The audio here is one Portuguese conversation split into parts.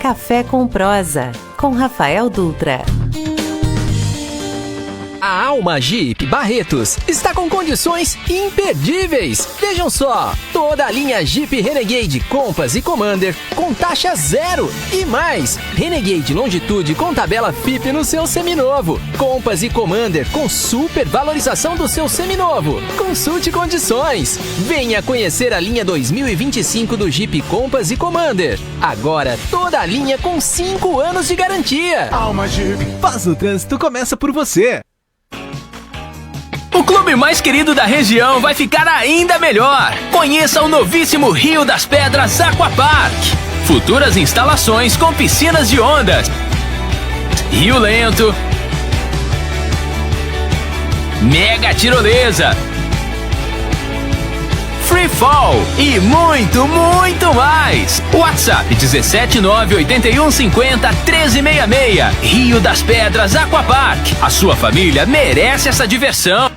Café com Prosa, com Rafael Dutra. A Alma Jeep Barretos está com condições imperdíveis. Vejam só, toda a linha Jeep Renegade, Compass e Commander com taxa zero. E mais, Renegade Longitude com tabela FIP no seu seminovo. Compass e Commander com super valorização do seu seminovo. Consulte condições. Venha conhecer a linha 2025 do Jeep Compass e Commander. Agora, toda a linha com 5 anos de garantia. Alma Jeep. Faz o trânsito, começa por você. O clube mais querido da região vai ficar ainda melhor. Conheça o novíssimo Rio das Pedras Aquapark. Futuras instalações com piscinas de ondas, rio lento, mega tirolesa, free fall e muito, muito mais. WhatsApp 17981501366. Rio das Pedras Aquapark. A sua família merece essa diversão.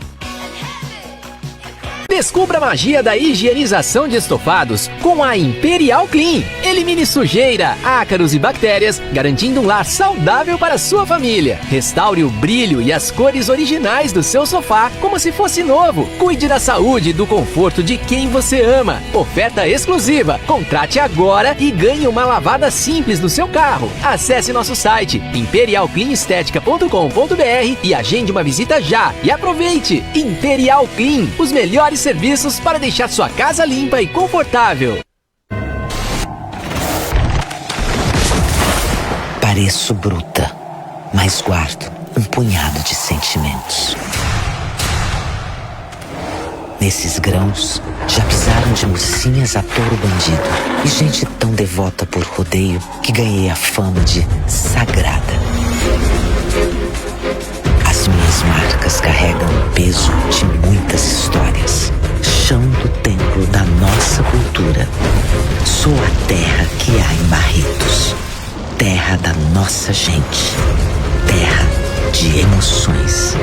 Descubra a magia da higienização de estofados com a Imperial Clean. Elimine sujeira, ácaros e bactérias, garantindo um lar saudável para a sua família. Restaure o brilho e as cores originais do seu sofá como se fosse novo. Cuide da saúde e do conforto de quem você ama. Oferta exclusiva. Contrate agora e ganhe uma lavada simples no seu carro. Acesse nosso site imperialcleanestetica.com.br e agende uma visita já. E aproveite! Imperial Clean, os melhores serviços para deixar sua casa limpa e confortável. Pareço bruta, mas guardo um punhado de sentimentos. Nesses grãos, já pisaram de mocinhas a touro bandido e gente tão devota por rodeio que ganhei a fama de sagrada. As minhas marcas carregam o peso de muitas histórias. Chão do templo da nossa cultura. Sou a terra que há em Barretos. Terra da nossa gente. Terra de emoções.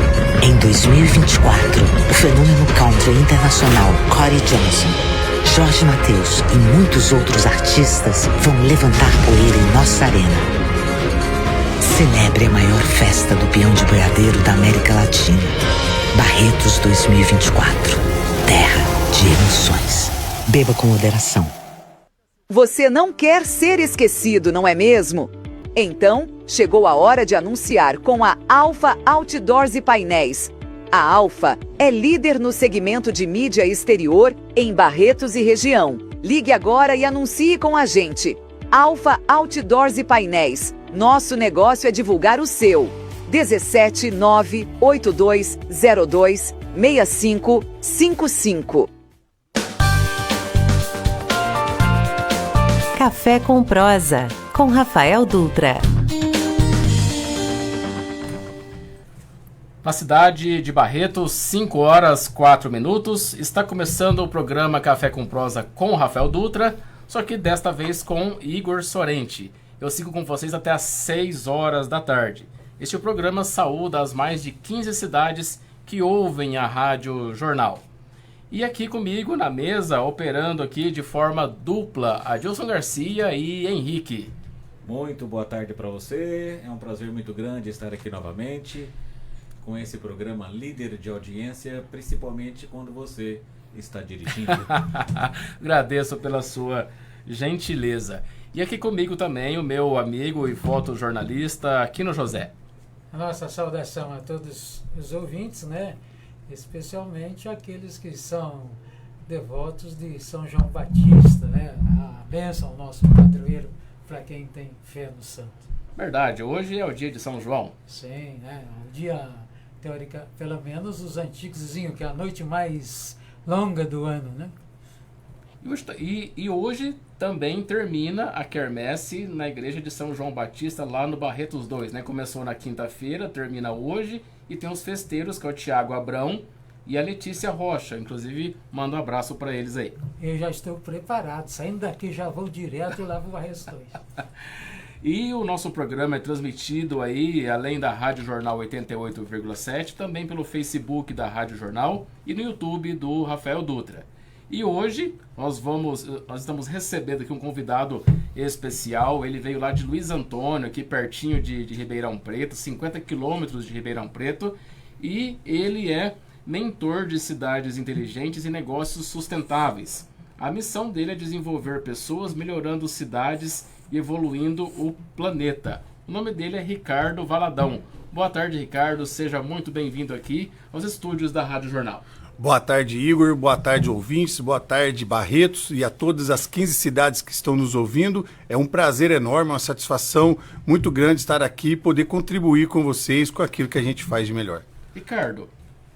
Em 2024, o fenômeno country internacional Corey Johnson, Jorge Mateus e muitos outros artistas vão levantar poeira em nossa arena. Celebre a maior festa do peão de boiadeiro da América Latina. Barretos 2024. Terra de emoções. Beba com moderação. Você não quer ser esquecido, não é mesmo? Então, chegou a hora de anunciar com a Alfa Outdoors e Painéis. A Alfa é líder no segmento de mídia exterior em Barretos e região. Ligue agora e anuncie com a gente. Alfa Outdoors e Painéis. Nosso negócio é divulgar o seu. 17982026555. Café com Prosa, com Rafael Dutra. Na cidade de Barretos, 5 horas 4 minutos, está começando o programa Café com Prosa com Rafael Dutra, só que desta vez com Igor Sorente. Eu sigo com vocês até às 6 horas da tarde. Este programa saúda as mais de 15 cidades que ouvem a Rádio Jornal. E aqui comigo na mesa, operando aqui de forma dupla, Adilson Garcia e Henrique. Muito boa tarde para você, é um prazer muito grande estar aqui novamente com esse programa líder de audiência, principalmente quando você está dirigindo. Agradeço pela sua gentileza. E aqui comigo também o meu amigo e fotojornalista Aquino José. A nossa saudação a todos os ouvintes, né? Especialmente aqueles que são devotos de São João Batista, né? A bênção ao nosso padroeiro para quem tem fé no santo. Verdade, hoje é o dia de São João. Sim, né? O dia, teórica, pelo menos os antigos diziam que é a noite mais longa do ano, né? E hoje também termina a quermesse na igreja de São João Batista, lá no Barretos 2, né? Começou na quinta-feira, termina hoje, e tem os festeiros, que é o Tiago Abrão e a Letícia Rocha. Inclusive, manda um abraço para eles aí. Eu já estou preparado, saindo daqui já vou direto lá para o Barretos 2. E o nosso programa é transmitido aí, além da Rádio Jornal 88,7, também pelo Facebook da Rádio Jornal e no YouTube do Rafael Dutra. E hoje nós estamos recebendo aqui um convidado especial. Ele veio lá de Luiz Antônio, aqui pertinho de Ribeirão Preto, 50 quilômetros de Ribeirão Preto. E ele é mentor de cidades inteligentes e negócios sustentáveis. A missão dele é desenvolver pessoas, melhorando cidades e evoluindo o planeta. O nome dele é Ricardo Valadão. Boa tarde, Ricardo. Seja muito bem-vindo aqui aos estúdios da Rádio Jornal. Boa tarde, Igor. Boa tarde, ouvintes. Boa tarde, Barretos, e a todas as 15 cidades que estão nos ouvindo. É um prazer enorme, uma satisfação muito grande estar aqui e poder contribuir com vocês com aquilo que a gente faz de melhor. Ricardo,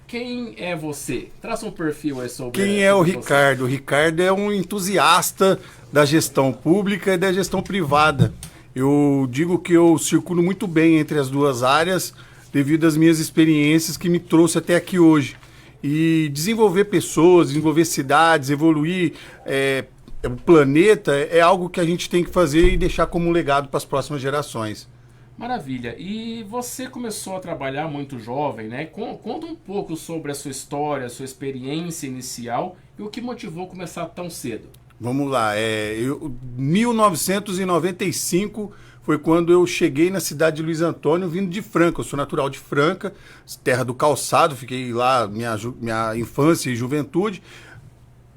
quem é você? Traça um perfil aí sobre... Quem é o Ricardo? O Ricardo é um entusiasta da gestão pública e da gestão privada. Eu digo que eu circulo muito bem entre as duas áreas devido às minhas experiências que me trouxe até aqui hoje. E desenvolver pessoas, desenvolver cidades, evoluir o planeta é algo que a gente tem que fazer e deixar como um legado para as próximas gerações. Maravilha. E você começou a trabalhar muito jovem, né? Conta um pouco sobre a sua história, a sua experiência inicial e o que motivou começar tão cedo. Vamos lá. 1995 foi quando eu cheguei na cidade de Luiz Antônio, vindo de Franca. Eu sou natural de Franca, terra do calçado, fiquei lá minha infância e juventude,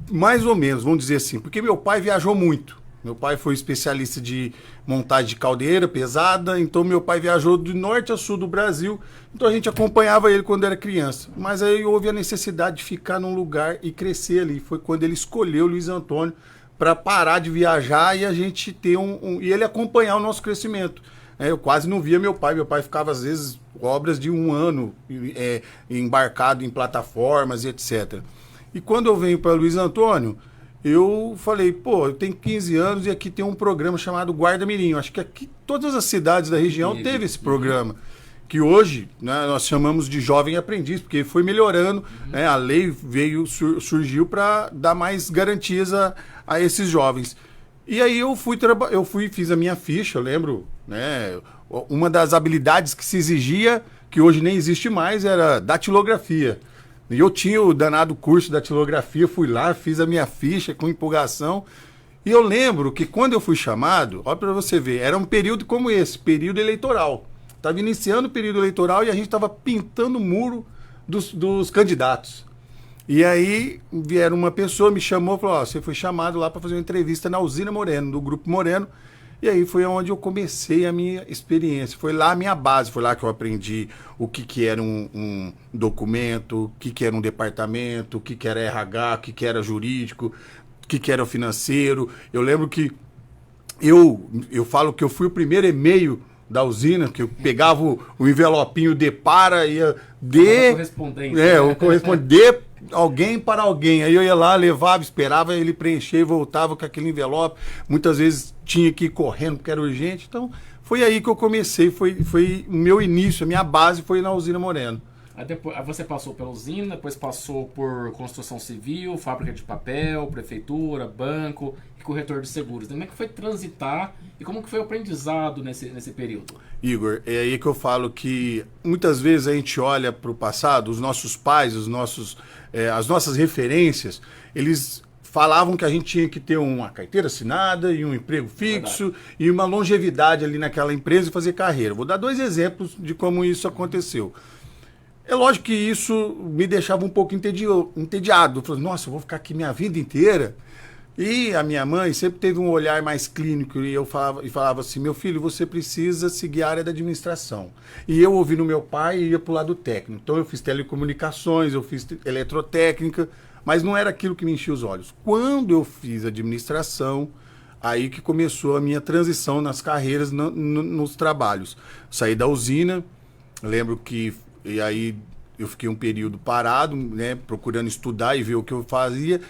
mais ou menos, vamos dizer assim, porque meu pai viajou muito. Meu pai foi especialista de montagem de caldeira pesada, então meu pai viajou do norte a sul do Brasil, então a gente acompanhava ele quando era criança. Mas aí houve a necessidade de ficar num lugar e crescer ali. Foi quando ele escolheu Luiz Antônio para parar de viajar e a gente ter e ele acompanhar o nosso crescimento. Eu quase não via meu pai ficava às vezes obras de um ano embarcado em plataformas e etc. E quando eu venho para Luiz Antônio, eu falei, eu tenho 15 anos e aqui tem um programa chamado Guarda Mirim. Acho que aqui todas as cidades da região teve esse programa, que hoje, né, nós chamamos de Jovem Aprendiz, porque foi melhorando, né, a lei surgiu para dar mais garantias a esses jovens. E aí fiz a minha ficha, eu lembro, né, uma das habilidades que se exigia, que hoje nem existe mais, era datilografia. E eu tinha o danado curso de datilografia, fui lá, fiz a minha ficha com empolgação. E eu lembro que quando eu fui chamado, olha para você ver, era um período como esse, período eleitoral. Estava iniciando o período eleitoral e a gente estava pintando o muro dos candidatos. E aí vieram uma pessoa, me chamou e falou, você foi chamado lá para fazer uma entrevista na Usina Moreno, do Grupo Moreno. E aí foi onde eu comecei a minha experiência, foi lá a minha base, foi lá que eu aprendi o que era um documento, o que era um departamento, o que era RH, o que era jurídico, o que era o financeiro. Eu lembro que eu falo que eu fui o primeiro e-mail da usina, que eu pegava o envelopinho de para, ia de... o correspondente de alguém para alguém. Aí eu ia lá, levava, esperava ele preencher e voltava com aquele envelope. Muitas vezes tinha que ir correndo porque era urgente. Então, foi aí que eu comecei, foi o meu início, a minha base foi na Usina Moreno. Aí você passou pela usina, depois passou por construção civil, fábrica de papel, prefeitura, banco e corretor de seguros. Como é que foi transitar e como que foi o aprendizado nesse período? Igor, é aí que eu falo que muitas vezes a gente olha para o passado, os nossos pais, as nossas referências, eles falavam que a gente tinha que ter uma carteira assinada e um emprego fixo e uma longevidade ali naquela empresa e fazer carreira. Vou dar 2 exemplos de como isso aconteceu. É lógico que isso me deixava um pouco entediado. Eu falei, nossa, eu vou ficar aqui minha vida inteira. E a minha mãe sempre teve um olhar mais clínico e eu falava assim, meu filho, você precisa seguir a área da administração. E eu ouvi no meu pai e ia para o lado técnico. Então eu fiz telecomunicações, eu fiz eletrotécnica, mas não era aquilo que me enchia os olhos. Quando eu fiz administração, aí que começou a minha transição nas carreiras, nos trabalhos. Saí da usina, lembro que... E aí eu fiquei um período parado, né, procurando estudar e ver o que eu fazia.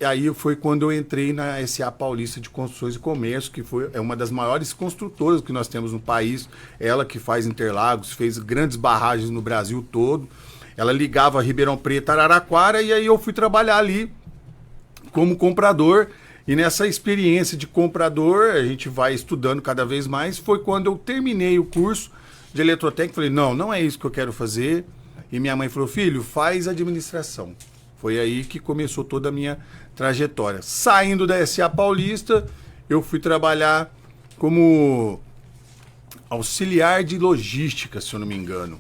E aí foi quando eu entrei na SA Paulista de Construções e Comércio, que é uma das maiores construtoras que nós temos no país. Ela que faz Interlagos, fez grandes barragens no Brasil todo. Ela ligava Ribeirão Preto, Araraquara, e aí eu fui trabalhar ali como comprador. E nessa experiência de comprador, a gente vai estudando cada vez mais. Foi quando eu terminei o curso de eletrotécnica, falei, não é isso que eu quero fazer. E minha mãe falou, filho, faz administração. Foi aí que começou toda a minha trajetória. Saindo da SA Paulista, eu fui trabalhar como auxiliar de logística, se eu não me engano.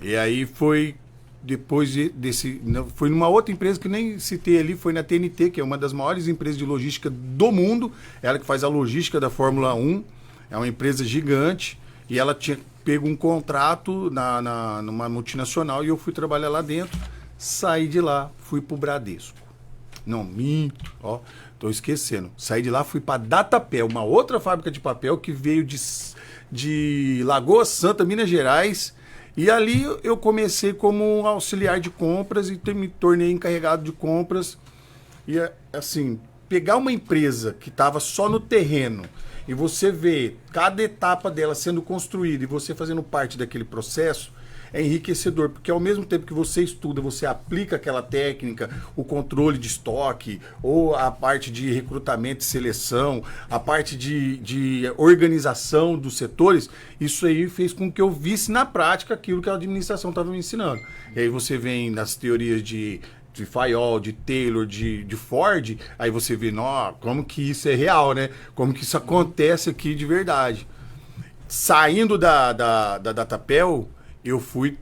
E aí foi depois desse... Foi numa outra empresa que nem citei ali, foi na TNT, que é uma das maiores empresas de logística do mundo. Ela que faz a logística da Fórmula 1. É uma empresa gigante. E ela tinha pego um contrato numa multinacional e eu fui trabalhar lá dentro. Saí de lá, fui pro Bradesco. Não, minto, ó, tô esquecendo. Saí de lá, fui pra Datapel, uma outra fábrica de papel que veio de Lagoa Santa, Minas Gerais. E ali eu comecei como auxiliar de compras e me tornei encarregado de compras. E assim, pegar uma empresa que estava só no terreno e você ver cada etapa dela sendo construída e você fazendo parte daquele processo, é enriquecedor, porque ao mesmo tempo que você estuda, você aplica aquela técnica, o controle de estoque, ou a parte de recrutamento e seleção, a parte de organização dos setores, isso aí fez com que eu visse na prática aquilo que a administração estava me ensinando. E aí você vem nas teorias de Fayol, de Taylor, de Ford, aí você vê, como que isso é real, né? Como que isso acontece aqui de verdade. Saindo da Datapel, eu fui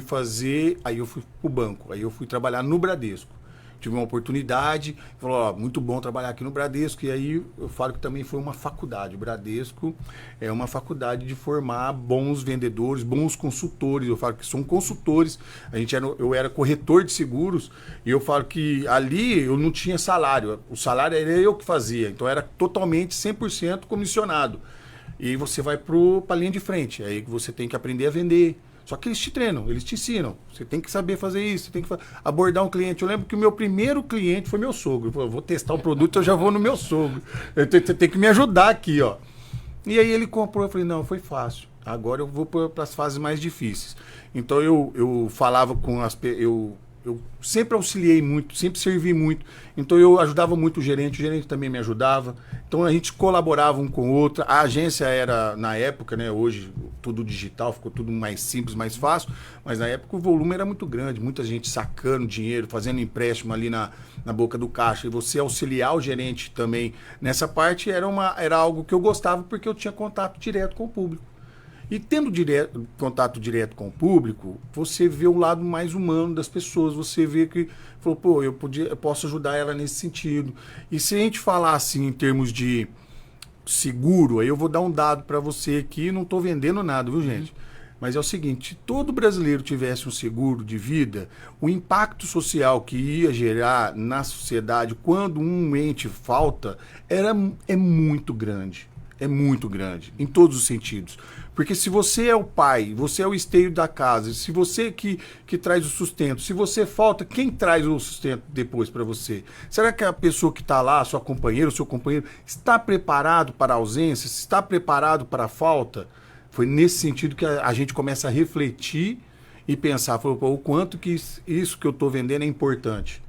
fazer, aí eu fui pro banco, aí eu fui trabalhar no Bradesco. Tive uma oportunidade, falou, muito bom trabalhar aqui no Bradesco, e aí eu falo que também foi uma faculdade. O Bradesco é uma faculdade de formar bons vendedores, bons consultores. Eu falo que são consultores. Eu era corretor de seguros, e eu falo que ali eu não tinha salário. O salário era eu que fazia, então era totalmente 100% comissionado. E você vai para a linha de frente, aí você tem que aprender a vender. Só que eles te treinam, eles te ensinam. Você tem que saber fazer isso, você tem que abordar um cliente. Eu lembro que o meu primeiro cliente foi meu sogro. Eu vou testar um produto, eu já vou no meu sogro. Você tem que me ajudar aqui, ó. E aí ele comprou, eu falei, não, foi fácil. Agora eu vou para as fases mais difíceis. Então eu falava com as pessoas... Eu sempre auxiliei muito, sempre servi muito. Então eu ajudava muito o gerente também me ajudava. Então a gente colaborava um com o outro. A agência era, na época, né? Hoje tudo digital, ficou tudo mais simples, mais fácil. Mas na época o volume era muito grande, muita gente sacando dinheiro, fazendo empréstimo ali na boca do caixa. E você auxiliar o gerente também nessa parte era algo que eu gostava, porque eu tinha contato direto com o público. E tendo contato direto com o público, você vê o lado mais humano das pessoas. Você vê que, eu posso ajudar ela nesse sentido. E se a gente falar assim em termos de seguro, aí eu vou dar um dado para você aqui, não estou vendendo nada, viu, gente? Mas é o seguinte, se todo brasileiro tivesse um seguro de vida, o impacto social que ia gerar na sociedade quando um ente falta é muito grande. É muito grande, em todos os sentidos. Porque se você é o pai, você é o esteio da casa, se você que traz o sustento, se você falta, quem traz o sustento depois para você? Será que a pessoa que está lá, sua companheira, o seu companheiro, está preparado para a ausência? Está preparado para a falta? Foi nesse sentido que a gente começa a refletir e pensar, o quanto que isso que eu estou vendendo é importante.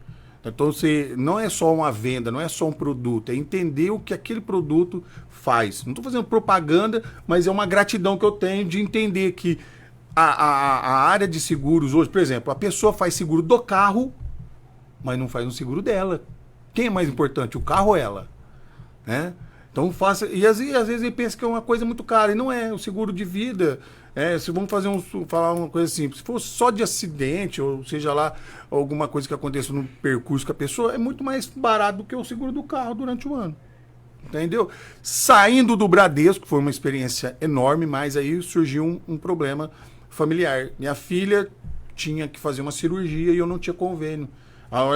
Então, não é só uma venda, não é só um produto, é entender o que aquele produto faz. Não estou fazendo propaganda, mas é uma gratidão que eu tenho de entender que a área de seguros hoje, por exemplo, a pessoa faz seguro do carro, mas não faz um seguro dela. Quem é mais importante, o carro ou ela? Né? Então, faça. E às vezes ele pensa que é uma coisa muito cara, e não é. O seguro de vida... se vamos falar uma coisa simples, se for só de acidente, ou seja lá, alguma coisa que aconteça no percurso com a pessoa, é muito mais barato do que o seguro do carro durante o ano. Entendeu? Saindo do Bradesco, foi uma experiência enorme, mas aí surgiu um problema familiar. Minha filha tinha que fazer uma cirurgia e eu não tinha convênio.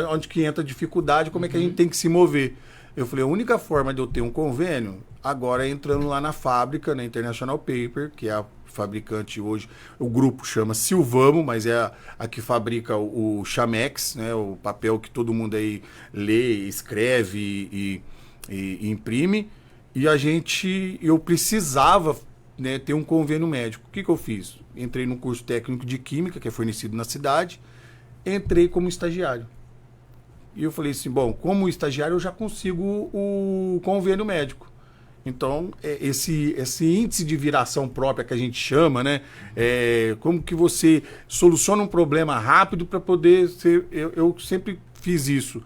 Onde que entra a dificuldade, como é que a gente tem que se mover? Eu falei, a única forma de eu ter um convênio, agora é entrando lá na fábrica, na International Paper, que é a fabricante hoje, o grupo chama Silvamo, mas é a que fabrica o Chamex, né, o papel que todo mundo aí lê, escreve e imprime, e eu precisava, né, ter um convênio médico. O que eu fiz? Entrei no curso técnico de Química, que é fornecido na cidade, entrei como estagiário. E eu falei assim, bom, como estagiário eu já consigo o convênio médico. Então, esse índice de viração própria que a gente chama, né? Como que você soluciona um problema rápido para poder ser... Eu sempre fiz isso.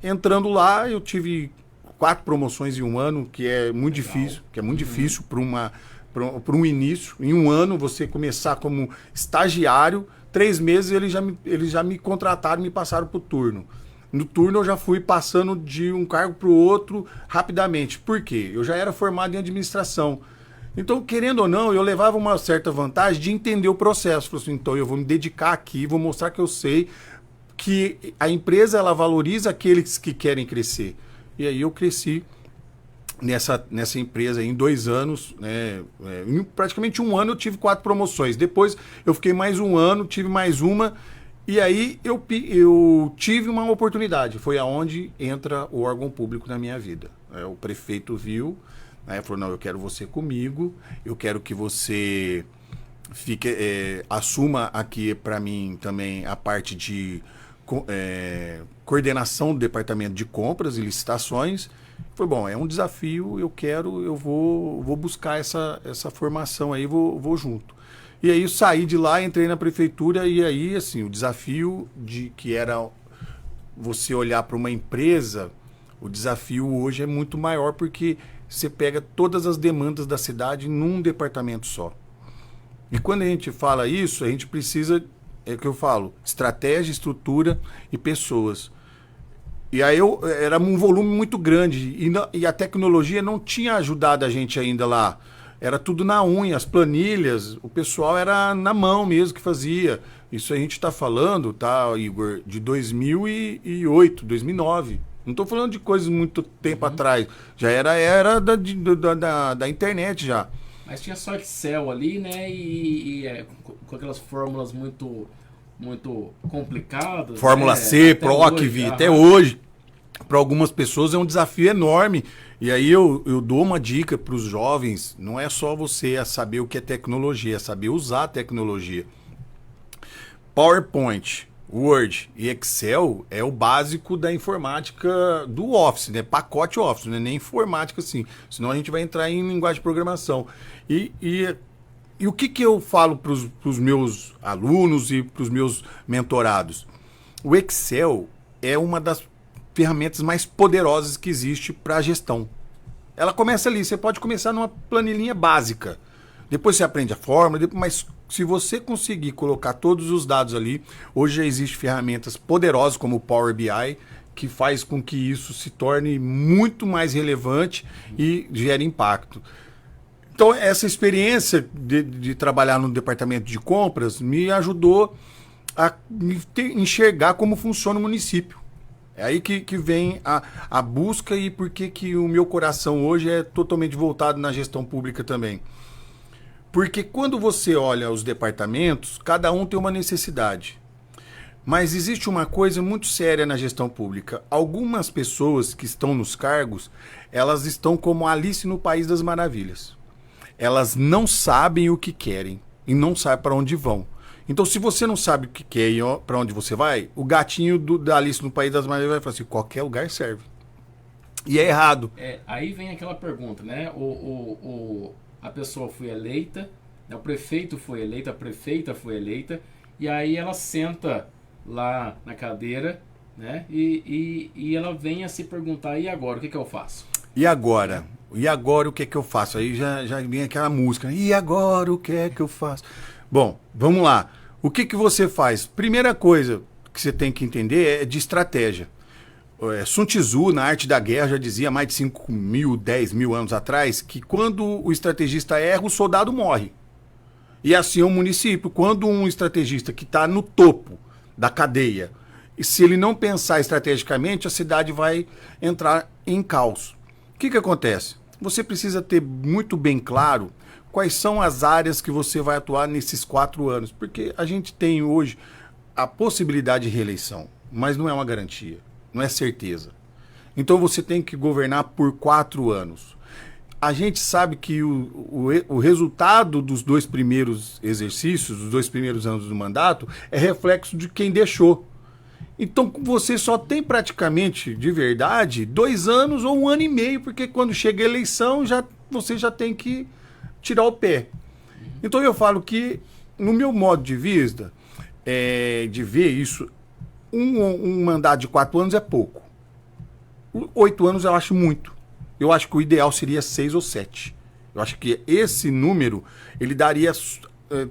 Entrando lá, eu tive 4 promoções em um ano, que é muito difícil, para um início. Em um ano, você começar como estagiário, 3 meses eles já me contrataram e me passaram para o turno. No turno eu já fui passando de um cargo para o outro rapidamente. Por quê? Eu já era formado em administração. Então, querendo ou não, eu levava uma certa vantagem de entender o processo. Falei assim, então eu vou me dedicar aqui, vou mostrar que eu sei que a empresa ela valoriza aqueles que querem crescer. E aí eu cresci nessa empresa em 2 anos, né? Em praticamente um ano eu tive 4 promoções. Depois eu fiquei mais um ano, tive mais uma. E aí eu tive uma oportunidade. Foi aonde entra o órgão público na minha vida. O prefeito viu, né, falou, não, eu quero você comigo, eu quero que você assuma aqui para mim também a parte de coordenação do departamento de compras e licitações. Foi bom, é um desafio, eu vou buscar essa formação aí, vou junto. E aí eu saí de lá, entrei na prefeitura e aí, assim, o desafio que era você olhar para uma empresa, o desafio hoje é muito maior porque você pega todas as demandas da cidade num departamento só. E quando a gente fala isso, a gente precisa, é o que eu falo, estratégia, estrutura e pessoas. E aí era um volume muito grande e a tecnologia não tinha ajudado a gente ainda lá. Era tudo na unha, as planilhas, o pessoal era na mão mesmo que fazia. Isso a gente está falando, tá, Igor, de 2008, 2009. Não estou falando de coisas muito tempo atrás. Já era da internet já. Mas tinha só Excel ali, né? E com aquelas fórmulas muito complicadas. Fórmula C, PROC, até hoje. Para algumas pessoas é um desafio enorme. E aí eu dou uma dica para os jovens, não é só você saber o que é tecnologia, é saber usar a tecnologia. PowerPoint, Word e Excel é o básico da informática do Office, né? Pacote Office, não é nem informática assim, senão a gente vai entrar em linguagem de programação. E o que eu falo para os meus alunos e para os meus mentorados? O Excel é uma das ferramentas mais poderosas que existe para a gestão. Ela começa ali, você pode começar numa planilhinha básica. Depois você aprende a fórmula, mas se você conseguir colocar todos os dados ali, hoje já existem ferramentas poderosas como o Power BI, que faz com que isso se torne muito mais relevante e gere impacto. Então, essa experiência de trabalhar no departamento de compras me ajudou a enxergar como funciona o município. É aí que vem a busca e por que o meu coração hoje é totalmente voltado na gestão pública também. Porque quando você olha os departamentos, cada um tem uma necessidade. Mas existe uma coisa muito séria na gestão pública. Algumas pessoas que estão nos cargos, elas estão como Alice no País das Maravilhas. Elas não sabem o que querem e não sabem para onde vão. Então, se você não sabe o que quer e para onde você vai, o gatinho da Alice no País das Maravilhas vai falar assim, qualquer lugar serve. E é errado. Aí vem aquela pergunta, né? A pessoa foi eleita, né? O prefeito foi eleito, a prefeita foi eleita, e aí ela senta lá na cadeira, né? E ela vem a se perguntar, e agora, o que eu faço? E agora? E agora o que eu faço? Aí já vem aquela música, né? E agora o que é que eu faço? Bom, vamos lá. O que você faz? Primeira coisa que você tem que entender é de estratégia. Sun Tzu, na Arte da Guerra, já dizia há mais de 5 mil, 10 mil anos atrás, que quando o estrategista erra, o soldado morre. E assim é o município. Quando um estrategista que está no topo da cadeia, se ele não pensar estrategicamente, a cidade vai entrar em caos. O que acontece? Você precisa ter muito bem claro quais são as áreas que você vai atuar nesses 4 anos. Porque a gente tem hoje a possibilidade de reeleição, mas não é uma garantia, não é certeza. Então você tem que governar por 4 anos. A gente sabe que o resultado dos 2 primeiros exercícios, dos 2 primeiros anos do mandato, é reflexo de quem deixou. Então você só tem praticamente, de verdade, 2 anos ou 1 ano e meio, porque quando chega a eleição você já tem que tirar o pé. Então eu falo que, no meu modo de vista, de ver isso, um mandato de 4 anos é pouco. 8 anos eu acho muito. Eu acho que o ideal seria 6 ou 7. Eu acho que esse número, ele daria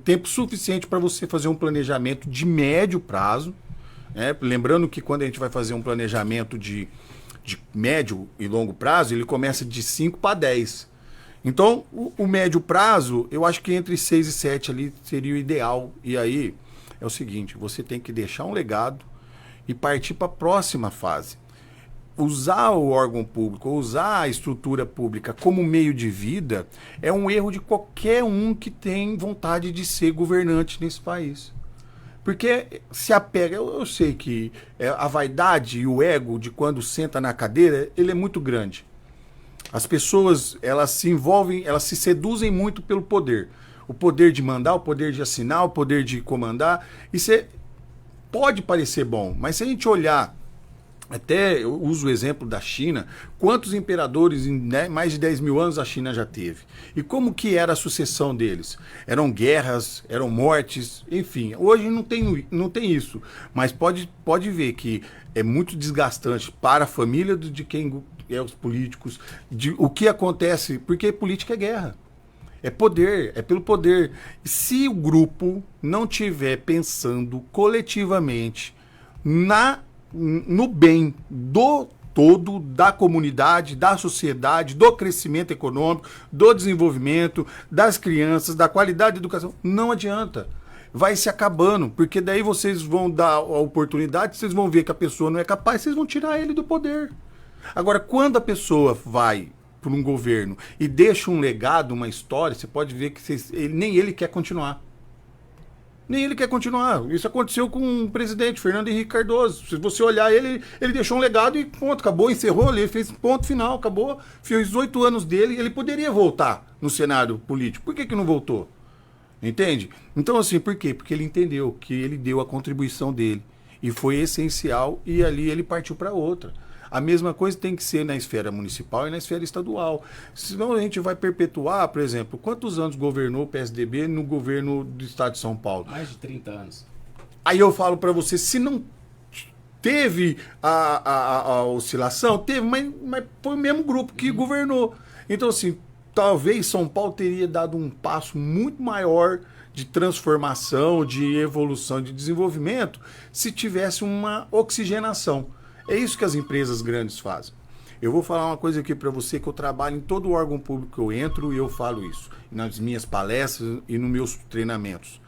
tempo suficiente para você fazer um planejamento de médio prazo. Lembrando que quando a gente vai fazer um planejamento de médio e longo prazo, ele começa de 5 para 10. Então, o médio prazo, eu acho que entre 6 e 7 ali seria o ideal. E aí, é o seguinte, você tem que deixar um legado e partir para a próxima fase. Usar o órgão público, usar a estrutura pública como meio de vida, é um erro de qualquer um que tem vontade de ser governante nesse país. Porque se apega, eu sei que a vaidade e o ego de quando senta na cadeira, ele é muito grande. As pessoas, elas se envolvem, elas se seduzem muito pelo poder. O poder de mandar, o poder de assinar, o poder de comandar. Isso pode parecer bom, mas se a gente olhar, até eu uso o exemplo da China, quantos imperadores em mais de 10 mil anos a China já teve? E como que era a sucessão deles? Eram guerras, eram mortes, enfim. Hoje não tem isso, mas pode ver que é muito desgastante para a família de quem é os políticos, o que acontece, porque política é guerra. É poder, é pelo poder. Se o grupo não estiver pensando coletivamente no bem do todo, da comunidade, da sociedade, do crescimento econômico, do desenvolvimento, das crianças, da qualidade da educação, não adianta. Vai se acabando, porque daí vocês vão dar a oportunidade, vocês vão ver que a pessoa não é capaz, vocês vão tirar ele do poder. Agora, quando a pessoa vai para um governo e deixa um legado, uma história, você pode ver que nem ele quer continuar. Nem ele quer continuar. Isso aconteceu com o presidente Fernando Henrique Cardoso. Se você olhar ele deixou um legado e ponto, acabou, encerrou, ele fez ponto final, acabou. Fez 8 anos dele, ele poderia voltar no cenário político. Por que não voltou? Entende? Então, assim, por quê? Porque ele entendeu que ele deu a contribuição dele. E foi essencial, e ali ele partiu para outra. A mesma coisa tem que ser na esfera municipal e na esfera estadual. Senão a gente vai perpetuar, por exemplo, quantos anos governou o PSDB no governo do estado de São Paulo? Mais de 30 anos. Aí eu falo para você, se não teve a oscilação, teve, mas foi o mesmo grupo que governou. Então, assim, talvez São Paulo teria dado um passo muito maior de transformação, de evolução, de desenvolvimento, se tivesse uma oxigenação. É isso que as empresas grandes fazem. Eu vou falar uma coisa aqui para você, que eu trabalho em todo o órgão público que eu entro e eu falo isso. Nas minhas palestras e nos meus treinamentos.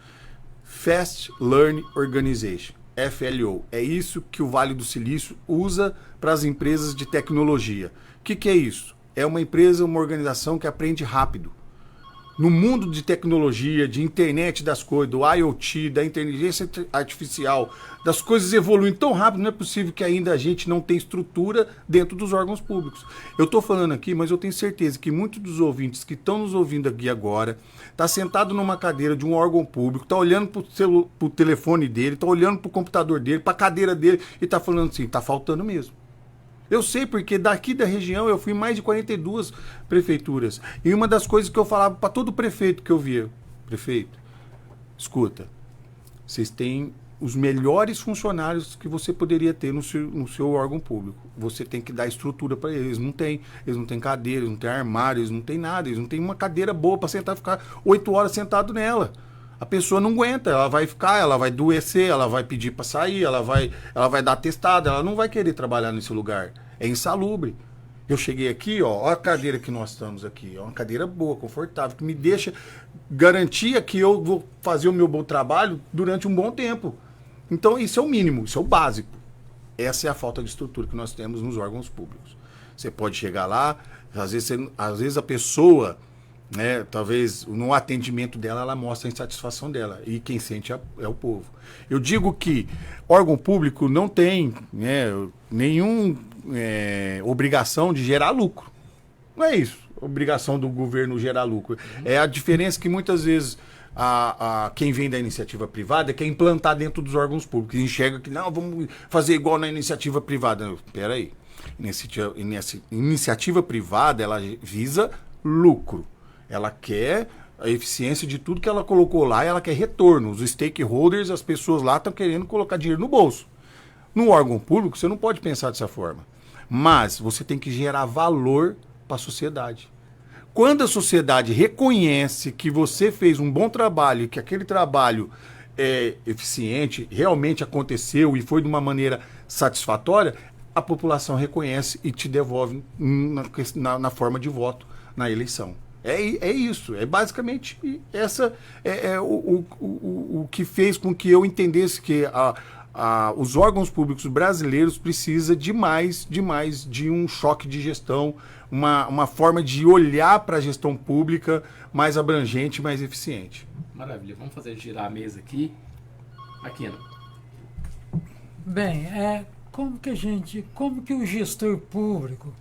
Fast Learn Organization, FLO. É isso que o Vale do Silício usa para as empresas de tecnologia. O que é isso? É uma empresa, uma organização que aprende rápido. No mundo de tecnologia, de internet das coisas, do IoT, da inteligência artificial, das coisas evoluem tão rápido, não é possível que ainda a gente não tenha estrutura dentro dos órgãos públicos. Eu estou falando aqui, mas eu tenho certeza que muitos dos ouvintes que estão nos ouvindo aqui agora, está sentado numa cadeira de um órgão público, está olhando para o telefone dele, está olhando para o computador dele, para a cadeira dele, e está falando assim, está faltando mesmo. Eu sei, porque daqui da região eu fui em mais de 42 prefeituras. E uma das coisas que eu falava para todo prefeito que eu via, prefeito, escuta, vocês têm os melhores funcionários que você poderia ter no seu órgão público. Você tem que dar estrutura para eles. Eles não têm cadeira, eles não têm armário, eles não têm nada, eles não têm uma cadeira boa para sentar e ficar 8 horas sentado nela. A pessoa não aguenta, ela vai ficar, ela vai adoecer, ela vai pedir para sair, ela vai dar atestado, ela não vai querer trabalhar nesse lugar. É insalubre. Eu cheguei aqui, ó a cadeira que nós estamos aqui, ó, uma cadeira boa, confortável, que me deixa garantia que eu vou fazer o meu bom trabalho durante um bom tempo. Então isso é o mínimo, isso é o básico. Essa é a falta de estrutura que nós temos nos órgãos públicos. Você pode chegar lá, às vezes a pessoa, né, talvez no atendimento dela ela mostra a insatisfação dela, e quem sente é o povo. Eu digo que órgão público não tem, né, nenhuma obrigação de gerar lucro. Não é isso, obrigação do governo gerar lucro. É a diferença que muitas vezes quem vem da iniciativa privada quer implantar dentro dos órgãos públicos. Enxerga que, não, vamos fazer igual na iniciativa privada. Espera aí. Iniciativa privada, ela visa lucro. Ela quer a eficiência de tudo que ela colocou lá e ela quer retorno. Os stakeholders, as pessoas lá estão querendo colocar dinheiro no bolso. No órgão público, você não pode pensar dessa forma. Mas você tem que gerar valor para a sociedade. Quando a sociedade reconhece que você fez um bom trabalho e que aquele trabalho é eficiente, realmente aconteceu e foi de uma maneira satisfatória, a população reconhece e te devolve na forma de voto na eleição. É isso, é basicamente o que fez com que eu entendesse que os órgãos públicos brasileiros precisam demais de um choque de gestão, uma forma de olhar para a gestão pública mais abrangente, mais eficiente. Maravilha, vamos fazer girar a mesa aqui. Aquino. Bem, como que o gestor público,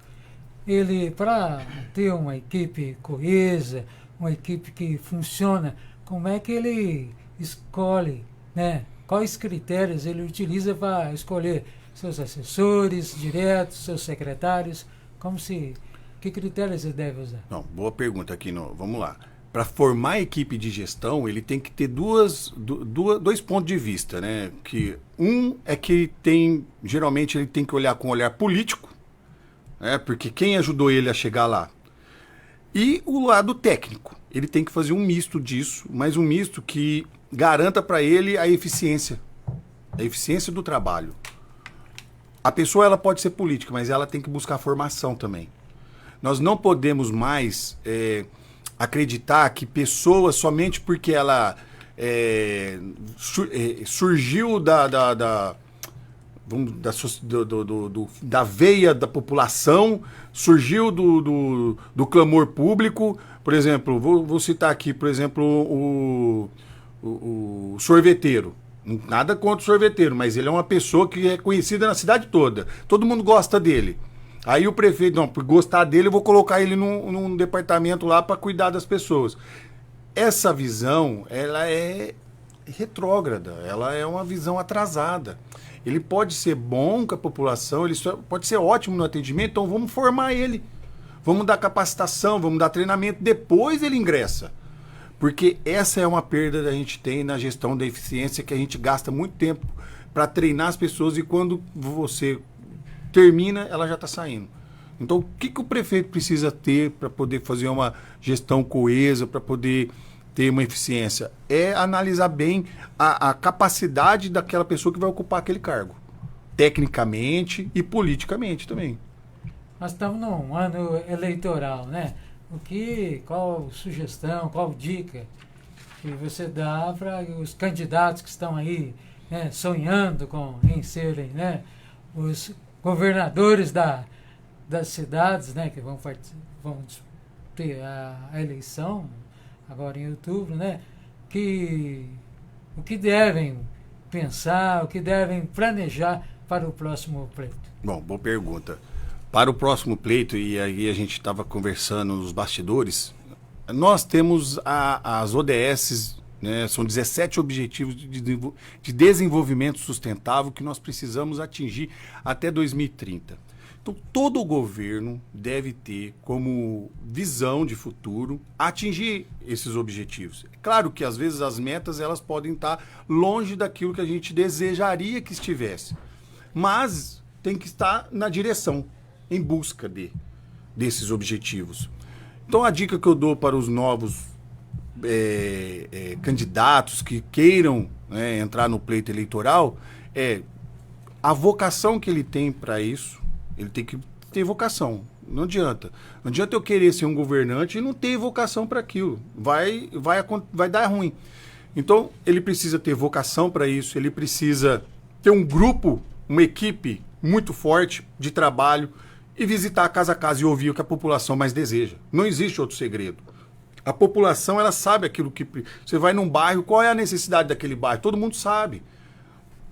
ele, para ter uma equipe coesa, uma equipe que funciona, como é que ele escolhe, né? Quais critérios ele utiliza para escolher seus assessores diretos, seus secretários? Que critérios ele deve usar? Não, boa pergunta aqui. Vamos lá. Para formar a equipe de gestão, ele tem que ter dois pontos de vista, né? Que é que geralmente ele tem que olhar com um olhar político, né? Porque quem ajudou ele a chegar lá? E o lado técnico. Ele tem que fazer um misto disso, mas um misto que garanta para ele a eficiência do trabalho. A pessoa ela pode ser política, mas ela tem que buscar formação também. Nós não podemos mais acreditar que pessoas, somente porque ela surgiu da veia da população, surgiu do clamor público. Por exemplo, vou citar aqui, por exemplo, o sorveteiro. Nada contra o sorveteiro, mas ele é uma pessoa que é conhecida na cidade toda. Todo mundo gosta dele. Aí o prefeito, não, por gostar dele, eu vou colocar ele num departamento lá para cuidar das pessoas. Essa visão, ela é retrógrada, ela é uma visão atrasada. Ele pode ser bom com a população, ele pode ser ótimo no atendimento, então vamos formar ele. Vamos dar capacitação, vamos dar treinamento, depois ele ingressa. Porque essa é uma perda que a gente tem na gestão da eficiência, que a gente gasta muito tempo para treinar as pessoas e quando você termina, ela já está saindo. Então, o que o prefeito precisa ter para poder fazer uma gestão coesa, para poder ter uma eficiência? É analisar bem a capacidade daquela pessoa que vai ocupar aquele cargo, tecnicamente e politicamente também. Nós estamos num ano eleitoral, né? Qual sugestão, qual dica que você dá para os candidatos que estão aí, né, sonhando em serem, né, os governadores das cidades, né, que vão ter a eleição agora em outubro, né, o que devem pensar, o que devem planejar para o próximo pleito? Bom, boa pergunta. Para o próximo pleito, e aí a gente estava conversando nos bastidores, nós temos as ODS, né, são 17 objetivos de desenvolvimento sustentável que nós precisamos atingir até 2030. Então, todo o governo deve ter como visão de futuro atingir esses objetivos. É claro que, às vezes, as metas elas podem estar longe daquilo que a gente desejaria que estivesse, mas tem que estar na direção, em busca desses objetivos. Então, a dica que eu dou para os novos candidatos que queiram, né, entrar no pleito eleitoral é a vocação que ele tem para isso. Ele tem que ter vocação. Não adianta eu querer ser um governante e não ter vocação para aquilo. Vai dar ruim. Então, ele precisa ter vocação para isso, ele precisa ter um grupo, uma equipe muito forte de trabalho e visitar casa a casa e ouvir o que a população mais deseja. Não existe outro segredo. A população, ela sabe aquilo que... Você vai num bairro, qual é a necessidade daquele bairro? Todo mundo sabe.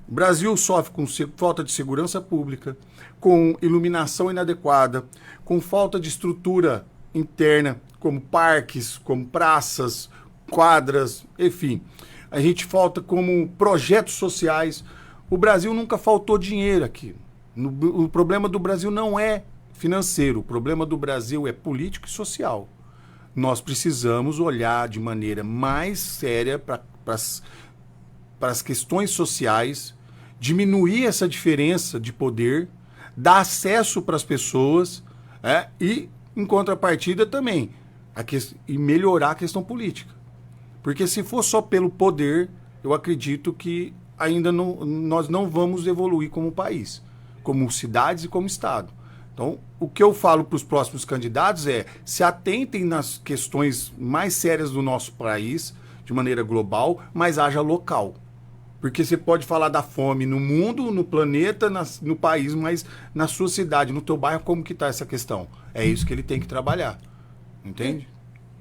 O Brasil sofre com falta de segurança pública, com iluminação inadequada, com falta de estrutura interna, como parques, como praças, quadras, enfim. A gente falta como projetos sociais. O Brasil nunca faltou dinheiro aqui. O problema do Brasil não é financeiro, o problema do Brasil é político e social. Nós precisamos olhar de maneira mais séria para as questões sociais, diminuir essa diferença de poder, dar acesso para as pessoas, e, em contrapartida, também e melhorar a questão política. Porque se for só pelo poder, eu acredito que ainda nós não vamos evoluir como país, como cidades e como Estado. Então, o que eu falo para os próximos candidatos é: se atentem nas questões mais sérias do nosso país, de maneira global, mas haja local. Porque você pode falar da fome no mundo, no planeta, no país, mas na sua cidade, no teu bairro, como que está essa questão? É isso que ele tem que trabalhar. Entende?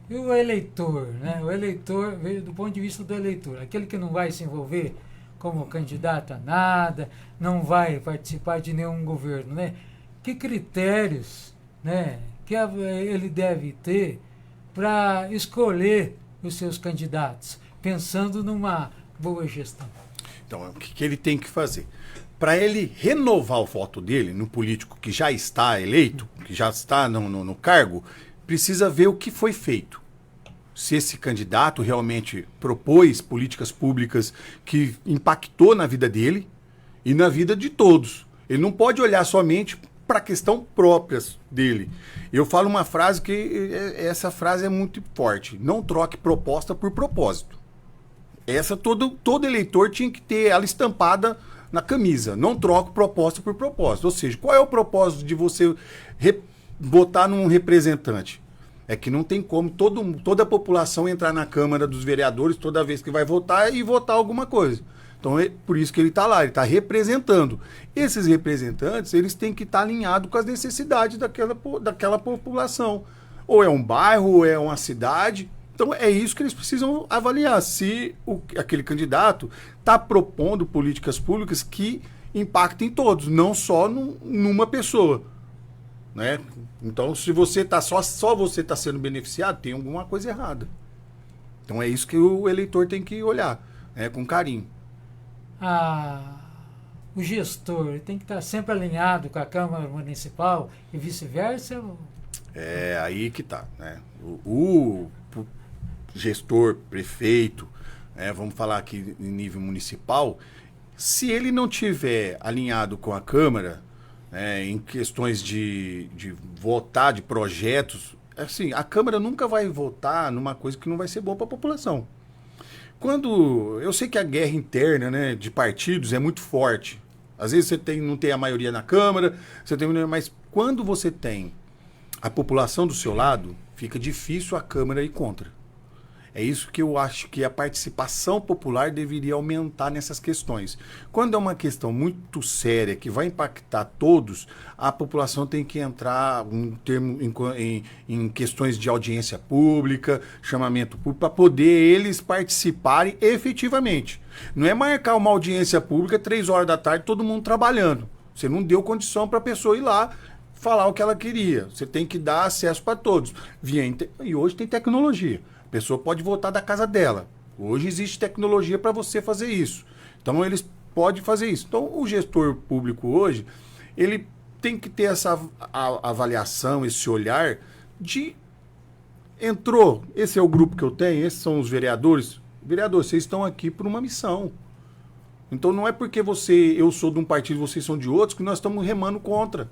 E o eleitor, né? O eleitor, do ponto de vista do eleitor, aquele que não vai se envolver como candidato a nada, não vai participar de nenhum governo, né? Que critérios, né, que ele deve ter para escolher os seus candidatos, pensando numa boa gestão? Então, o que ele tem que fazer? Para ele renovar o voto dele no político que já está eleito, que já está no cargo, precisa ver o que foi feito. Se esse candidato realmente propôs políticas públicas que impactou na vida dele e na vida de todos. Ele não pode olhar somente para a questão própria dele. Eu falo uma frase que essa frase é muito forte: não troque proposta por propósito. Essa todo eleitor tinha que ter ela estampada na camisa. Não troque proposta por propósito. Ou seja, qual é o propósito de você votar num representante? É que não tem como toda a população entrar na Câmara dos Vereadores toda vez que vai votar e votar alguma coisa. Então é por isso que ele está lá, ele está representando. Esses representantes, eles têm que estar alinhados com as necessidades daquela população. Ou é um bairro, ou é uma cidade. Então é isso que eles precisam avaliar, se aquele candidato está propondo políticas públicas que impactem todos, não só numa pessoa. Né? Então, se você está só você está sendo beneficiado, tem alguma coisa errada. Então é isso que o eleitor tem que olhar, com carinho. O gestor tem que estar sempre alinhado com a Câmara Municipal e vice-versa? É aí que está, né? O gestor, prefeito, vamos falar aqui em nível municipal, se ele não tiver alinhado com a Câmara, em questões de votar, de projetos, assim, a Câmara nunca vai votar numa coisa que não vai ser boa para a população. Eu sei que a guerra interna, né, de partidos é muito forte. Às vezes você não tem a maioria na Câmara, mas quando você tem a população do seu lado, fica difícil a Câmara ir contra. É isso que eu acho que a participação popular deveria aumentar nessas questões. Quando é uma questão muito séria, que vai impactar todos, a população tem que entrar em questões de audiência pública, chamamento público, para poder eles participarem efetivamente. Não é marcar uma audiência pública 3 horas da tarde, todo mundo trabalhando. Você não deu condição para a pessoa ir lá falar o que ela queria. Você tem que dar acesso para todos. E hoje tem tecnologia. A pessoa pode votar da casa dela. Hoje existe tecnologia para você fazer isso. Então, eles podem fazer isso. Então, o gestor público hoje, ele tem que ter essa avaliação, esse olhar de... Entrou, esse é o grupo que eu tenho, esses são os vereadores. Vereadores, vocês estão aqui por uma missão. Então, não é porque eu sou de um partido, vocês são de outros, que nós estamos remando contra.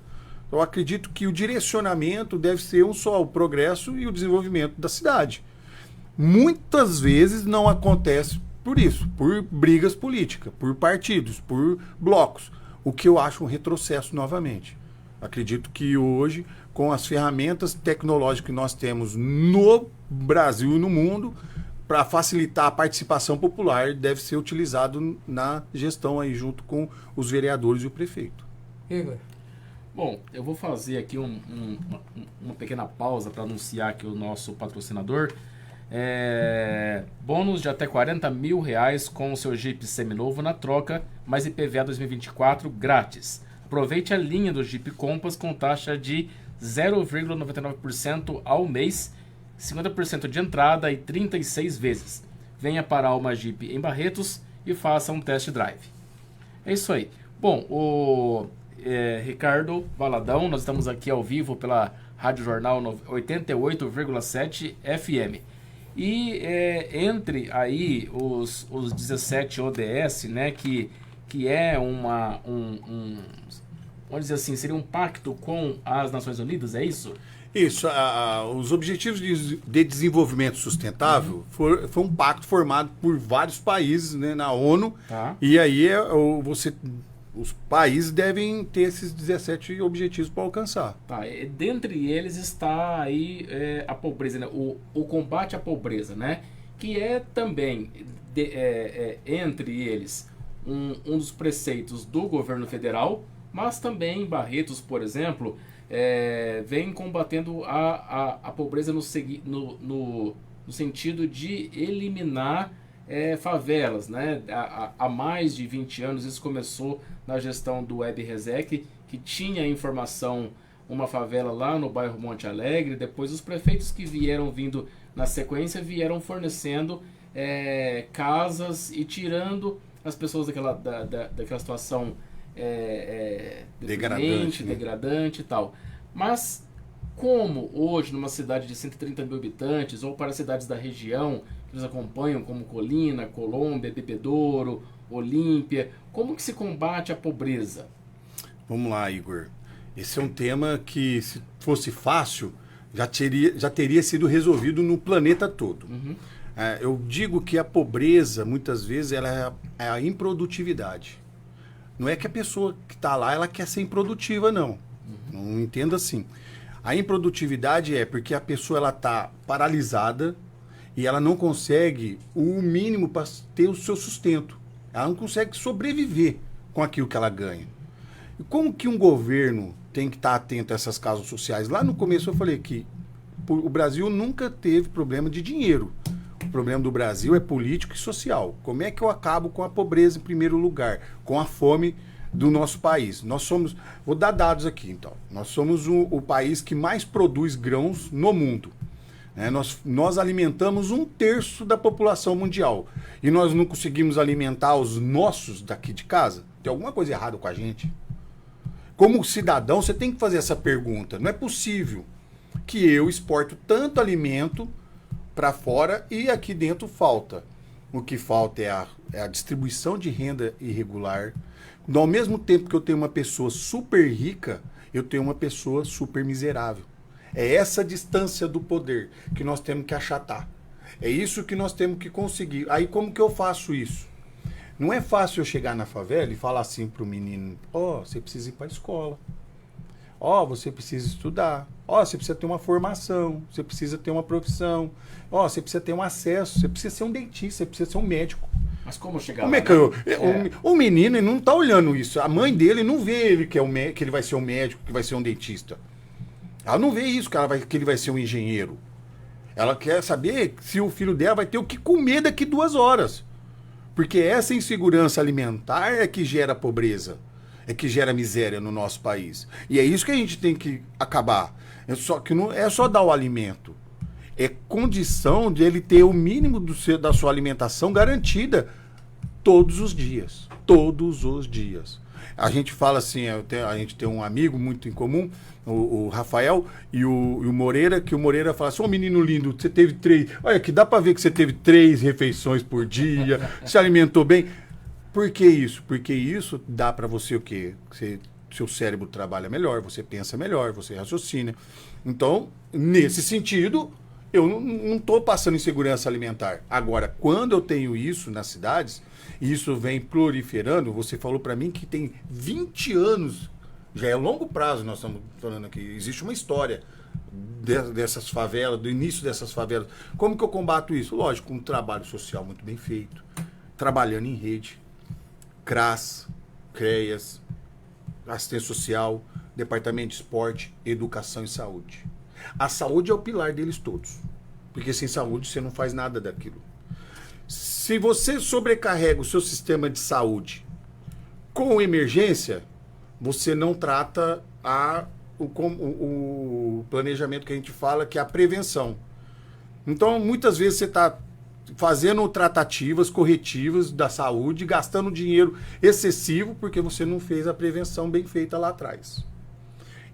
Eu acredito que o direcionamento deve ser um só, o progresso e o desenvolvimento da cidade. Muitas vezes não acontece por isso, por brigas políticas, por partidos, por blocos, o que eu acho um retrocesso novamente. Acredito que hoje, com as ferramentas tecnológicas que nós temos no Brasil e no mundo, para facilitar a participação popular, deve ser utilizado na gestão aí junto com os vereadores e o prefeito. Igor. Bom, eu vou fazer aqui uma pequena pausa para anunciar aqui o nosso patrocinador. Bônus de até R$40 mil com o seu Jeep seminovo na troca, mais IPVA 2024 grátis. Aproveite a linha do Jeep Compass com taxa de 0,99% ao mês, 50% de entrada e 36 vezes. Venha para a Alma Jeep em Barretos e faça um test drive. É isso aí. Bom, o Ricardo Valadão, nós estamos aqui ao vivo pela Rádio Jornal 88,7 FM. E entre aí os 17 ODS, né, que é vamos dizer assim, seria um pacto com as Nações Unidas, é isso? Isso, os Objetivos de Desenvolvimento Sustentável foi um pacto formado por vários países, né, na ONU, Tá. e aí os países devem ter esses 17 objetivos para alcançar. Tá, dentre eles está aí a pobreza, né? O combate à pobreza, né? Que é também, entre eles, um dos preceitos do governo federal, mas também Barretos, por exemplo, vem combatendo a pobreza no sentido de eliminar favelas, né? Há mais de 20 anos isso começou na gestão do Web Rezec, que tinha informação, uma favela lá no bairro Monte Alegre. Depois os prefeitos que vieram vindo na sequência vieram fornecendo casas e tirando as pessoas daquela situação degradante e tal. Mas como hoje numa cidade de 130 mil habitantes, ou para cidades da região que nos acompanham, como Colina, Colômbia, Bebedouro, Olímpia, como que se combate a pobreza? Vamos lá, Igor. Esse é um tema que, se fosse fácil, já teria sido resolvido no planeta todo. Uhum. Eu digo que a pobreza, muitas vezes, ela é a improdutividade. Não é que a pessoa que está lá, ela quer ser improdutiva, não. Não entenda assim. A improdutividade é porque a pessoa ela está paralisada e ela não consegue o mínimo para ter o seu sustento. Ela não consegue sobreviver com aquilo que ela ganha. E como que um governo tem que estar atento a essas causas sociais? Lá no começo eu falei que o Brasil nunca teve problema de dinheiro. O problema do Brasil é político e social. Como é que eu acabo com a pobreza em primeiro lugar? Com a fome do nosso país. Nós somos, vou dar dados aqui então, nós somos o país que mais produz grãos no mundo. Nós alimentamos 1/3 da população mundial. E nós não conseguimos alimentar os nossos daqui de casa? Tem alguma coisa errada com a gente? Como cidadão, você tem que fazer essa pergunta. Não é possível que eu exporto tanto alimento para fora e aqui dentro falta. O que falta é a distribuição de renda irregular. Ao mesmo tempo que eu tenho uma pessoa super rica, eu tenho uma pessoa super miserável. É essa distância do poder que nós temos que achatar. É isso que nós temos que conseguir. Aí como que eu faço isso? Não é fácil eu chegar na favela e falar assim para o menino: você precisa ir para a escola. Você precisa estudar. Você precisa ter uma formação. Você precisa ter uma profissão. Você precisa ter um acesso. Você precisa ser um dentista. Você precisa ser um médico. Mas como chegar Como lá? é que o menino ele não está olhando isso. A mãe dele não vê ele que ele vai ser um médico, que vai ser um dentista. Ela não vê isso, que ele vai ser um engenheiro. Ela quer saber se o filho dela vai ter o que comer daqui 2 horas. Porque essa insegurança alimentar é que gera pobreza. É que gera miséria no nosso país. E é isso que a gente tem que acabar. Que não é só dar o alimento. É condição de ele ter o mínimo da sua alimentação garantida todos os dias. Todos os dias. A gente fala assim, a gente tem um amigo muito em comum, o Rafael e o Moreira, que o Moreira fala assim: menino lindo, você teve 3... Olha, que dá pra ver que você teve 3 refeições por dia, se alimentou bem. Por que isso? Porque isso dá pra você o quê? Seu cérebro trabalha melhor, você pensa melhor, você raciocina. Então, nesse sentido, eu não estou passando insegurança alimentar. Agora, quando eu tenho isso nas cidades, e isso vem proliferando, você falou para mim que tem 20 anos, já é longo prazo, nós estamos falando aqui, existe uma história dessas favelas, do início dessas favelas. Como que eu combato isso? Lógico, com um trabalho social muito bem feito, trabalhando em rede, CRAS, CREAS, assistência social, departamento de esporte, educação e saúde. A saúde é o pilar deles todos, porque sem saúde você não faz nada daquilo. Se você sobrecarrega o seu sistema de saúde com emergência, você não trata o planejamento que a gente fala, que é a prevenção. Então, muitas vezes você está fazendo tratativas corretivas da saúde, gastando dinheiro excessivo porque você não fez a prevenção bem feita lá atrás.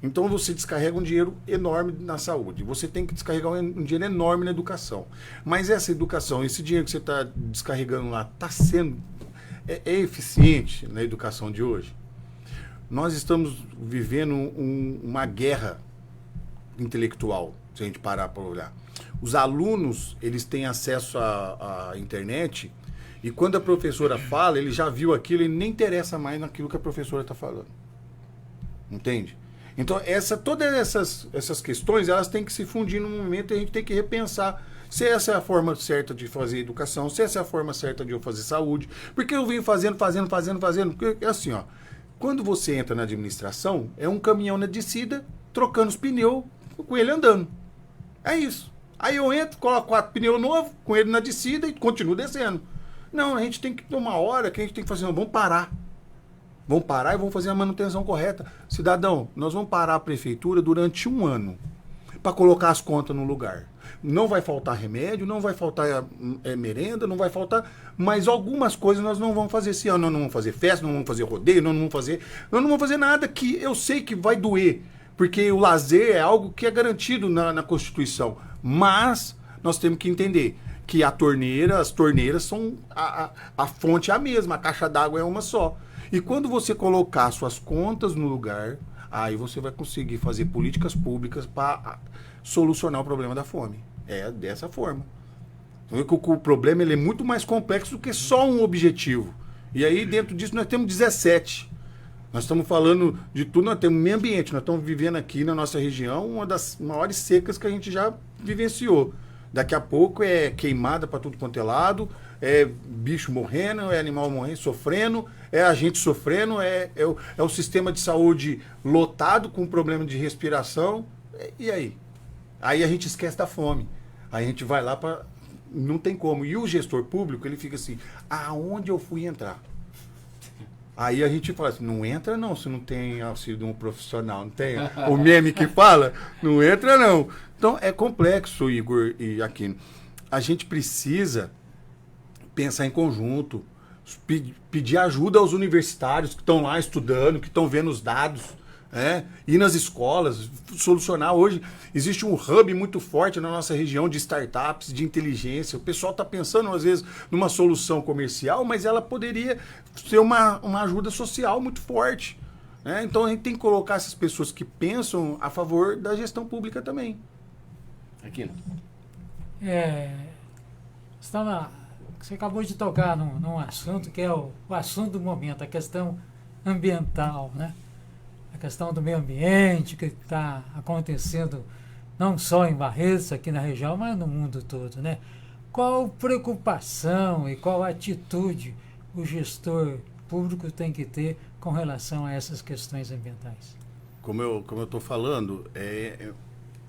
Então você descarrega um dinheiro enorme na saúde. Você tem que descarregar um dinheiro enorme na educação. Mas essa educação, esse dinheiro que você está descarregando lá, está sendo é eficiente na educação de hoje? Nós estamos vivendo uma guerra intelectual, se a gente parar para olhar. Os alunos, eles têm acesso à internet e quando a professora fala, ele já viu aquilo e nem interessa mais naquilo que a professora está falando. Entende? Então, todas essas questões, elas têm que se fundir num momento e a gente tem que repensar se essa é a forma certa de fazer educação, se essa é a forma certa de eu fazer saúde. Porque eu venho fazendo. Porque é assim, ó, quando você entra na administração, é um caminhão na descida, trocando os pneus, com ele andando. É isso. Aí eu entro, coloco 4 pneus novos, com ele na descida e continuo descendo. Não, a gente tem que ter uma hora que a gente tem que fazer, vamos parar. Vamos parar e vamos fazer a manutenção correta. Cidadão, nós vamos parar a prefeitura durante 1 ano para colocar as contas no lugar. Não vai faltar remédio, não vai faltar merenda, não vai faltar... Mas algumas coisas nós não vamos fazer esse ano. Nós não vamos fazer festa, não vamos fazer rodeio, nós não vamos fazer nada que eu sei que vai doer. Porque o lazer é algo que é garantido na Constituição. Mas nós temos que entender que as torneiras são... A fonte é a mesma, a caixa d'água é uma só. E quando você colocar suas contas no lugar, aí você vai conseguir fazer políticas públicas para solucionar o problema da fome. É dessa forma. Então, o problema ele é muito mais complexo do que só um objetivo. E aí, dentro disso, nós temos 17. Nós estamos falando de tudo, nós temos meio ambiente. Nós estamos vivendo aqui na nossa região uma das maiores secas que a gente já vivenciou. Daqui a pouco é queimada para tudo quanto é lado, é bicho morrendo, é animal morrendo, sofrendo, é a gente sofrendo, é o sistema de saúde lotado com problema de respiração. E aí? Aí a gente esquece da fome. Aí a gente vai lá para... Não tem como. E o gestor público, ele fica assim, aonde eu fui entrar? Aí a gente fala assim, não entra não, se não tem auxílio de um profissional, não tem o meme que fala, não entra não. Então é complexo, Igor e Aquino. A gente precisa pensar em conjunto, pedir ajuda aos universitários que estão lá estudando, que estão vendo os dados, ir nas escolas, solucionar. Hoje existe um hub muito forte na nossa região de startups, de inteligência. O pessoal está pensando, às vezes, numa solução comercial, mas ela poderia ser uma ajuda social muito forte. Então a gente tem que colocar essas pessoas que pensam a favor da gestão pública também. Aqui. Você acabou de tocar num assunto que é o assunto do momento, a questão ambiental, né? A questão do meio ambiente que está acontecendo não só em Barretos, aqui na região, mas no mundo todo, né? Qual preocupação e qual atitude o gestor público tem que ter com relação a essas questões ambientais? Como eu estou falando,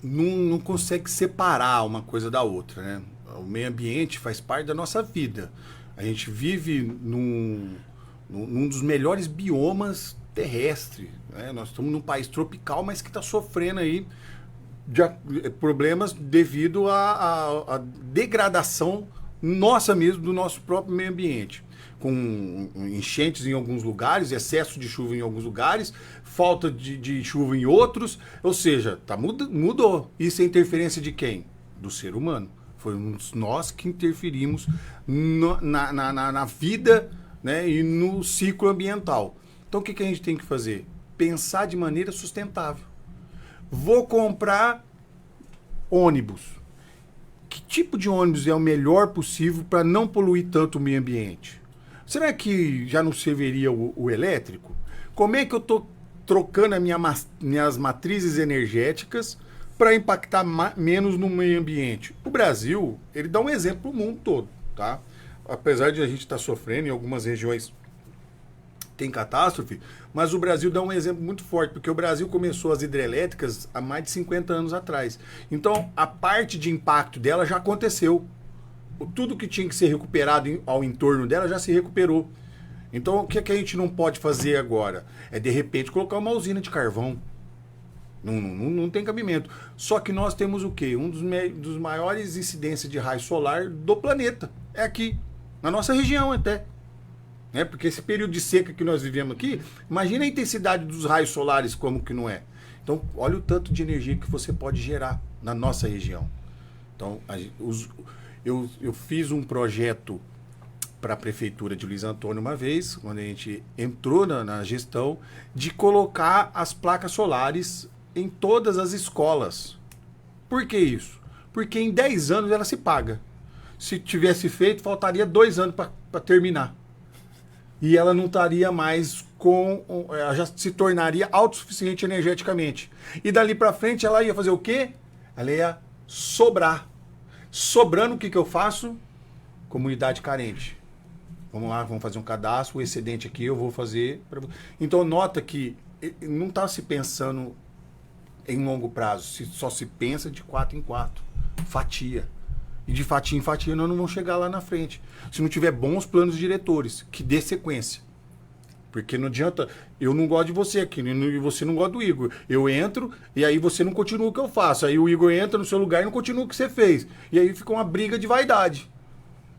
não consegue separar uma coisa da outra, né? O meio ambiente faz parte da nossa vida. A gente vive num dos melhores biomas terrestres, né? Nós estamos num país tropical, mas que está sofrendo aí de problemas devido à degradação nossa mesmo, do nosso próprio meio ambiente. Com enchentes em alguns lugares, excesso de chuva em alguns lugares, falta de chuva em outros, ou seja, mudou. Isso é interferência de quem? Do ser humano. Fomos nós que interferimos na vida, né, e no ciclo ambiental. Então o que a gente tem que fazer? Pensar de maneira sustentável. Vou comprar ônibus. Que tipo de ônibus é o melhor possível para não poluir tanto o meio ambiente? Será que já não serviria o elétrico? Como é que eu estou trocando minhas matrizes energéticas para impactar menos no meio ambiente? O Brasil, ele dá um exemplo para o mundo todo, tá? Apesar de a gente estar sofrendo em algumas regiões tem catástrofe, mas o Brasil dá um exemplo muito forte, porque o Brasil começou as hidrelétricas há mais de 50 anos atrás. Então, a parte de impacto dela já aconteceu. Tudo que tinha que ser recuperado ao entorno dela já se recuperou. Então, o que a gente não pode fazer agora? É, de repente, colocar uma usina de carvão. Não tem cabimento. Só que nós temos o quê? Um dos maiores incidências de raio solar do planeta. É aqui, na nossa região até. Né? Porque esse período de seca que nós vivemos aqui, imagina a intensidade dos raios solares como que não é. Então, olha o tanto de energia que você pode gerar na nossa região. Então, eu fiz um projeto para a prefeitura de Luiz Antônio uma vez, quando a gente entrou na gestão, de colocar as placas solares em todas as escolas. Por que isso? Porque em 10 anos ela se paga. Se tivesse feito, faltaria 2 anos para terminar. E ela não estaria mais ela já se tornaria autossuficiente energeticamente. E dali para frente ela ia fazer o quê? Ela ia sobrar. Sobrando, o que eu faço? Comunidade carente. Vamos lá, vamos fazer um cadastro, o excedente aqui eu vou fazer. Então nota que não está se pensando em longo prazo, só se pensa de 4 em 4, fatia. E de fatia em fatia nós não vamos chegar lá na frente. Se não tiver bons planos diretores, que dê sequência. Porque não adianta, eu não gosto de você aqui, e você não gosta do Igor. Eu entro e aí você não continua o que eu faço. Aí o Igor entra no seu lugar e não continua o que você fez. E aí fica uma briga de vaidade.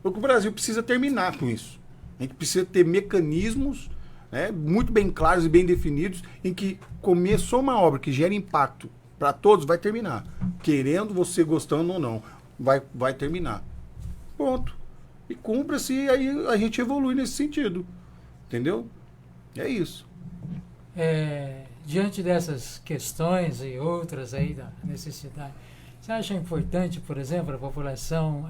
O Brasil precisa terminar com isso. A gente precisa ter mecanismos, né, muito bem claros e bem definidos, em que começou uma obra que gera impacto para todos, vai terminar. Querendo você, gostando ou não, vai terminar. Ponto. E cumpra-se e aí a gente evolui nesse sentido. Entendeu? É isso. Diante dessas questões e outras aí da necessidade, você acha importante, por exemplo, a população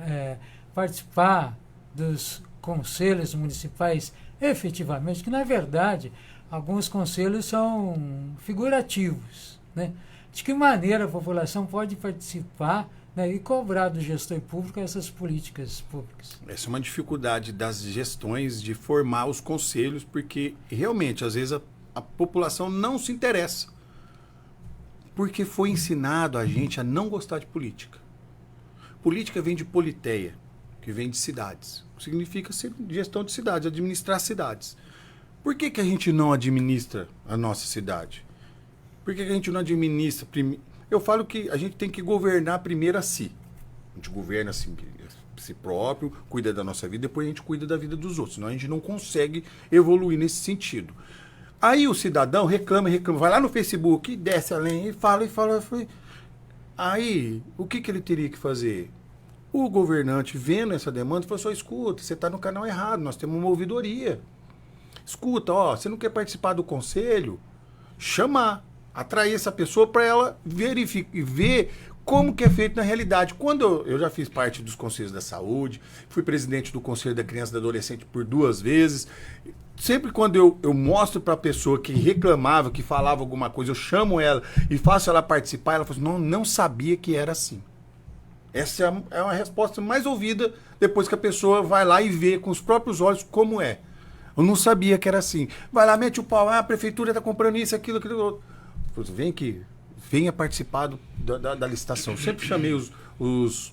participar dos conselhos municipais efetivamente, que na verdade alguns conselhos são figurativos, né? De que maneira a população pode participar, né, e cobrar do gestor público essas políticas públicas? Essa é uma dificuldade das gestões de formar os conselhos, porque realmente às vezes a população não se interessa, porque foi ensinado a gente a não gostar de política. Política vem de politeia, que vem de cidades. Significa ser gestão de cidades, administrar cidades. Por que a gente não administra a nossa cidade? Por que a gente não administra... Eu falo que a gente tem que governar primeiro a si. A gente governa assim, a si próprio, cuida da nossa vida, depois a gente cuida da vida dos outros. Senão a gente não consegue evoluir nesse sentido. Aí o cidadão reclama, vai lá no Facebook, desce além, e fala. Aí, o que ele teria que fazer? O governante, vendo essa demanda, falou só, escuta, você está no canal errado, nós temos uma ouvidoria. Escuta, você não quer participar do conselho? Chamar, atrair essa pessoa para ela ver como que é feito na realidade. Quando eu já fiz parte dos conselhos da saúde, fui presidente do Conselho da Criança e do Adolescente por 2 vezes, sempre quando eu mostro para a pessoa que reclamava, que falava alguma coisa, eu chamo ela e faço ela participar, ela fala assim, não sabia que era assim. Essa é uma resposta mais ouvida depois que a pessoa vai lá e vê com os próprios olhos como é. Eu não sabia que era assim. Vai lá, mete o pau, a prefeitura está comprando isso, aquilo outro. Vem aqui, venha participar da licitação. Eu sempre chamei os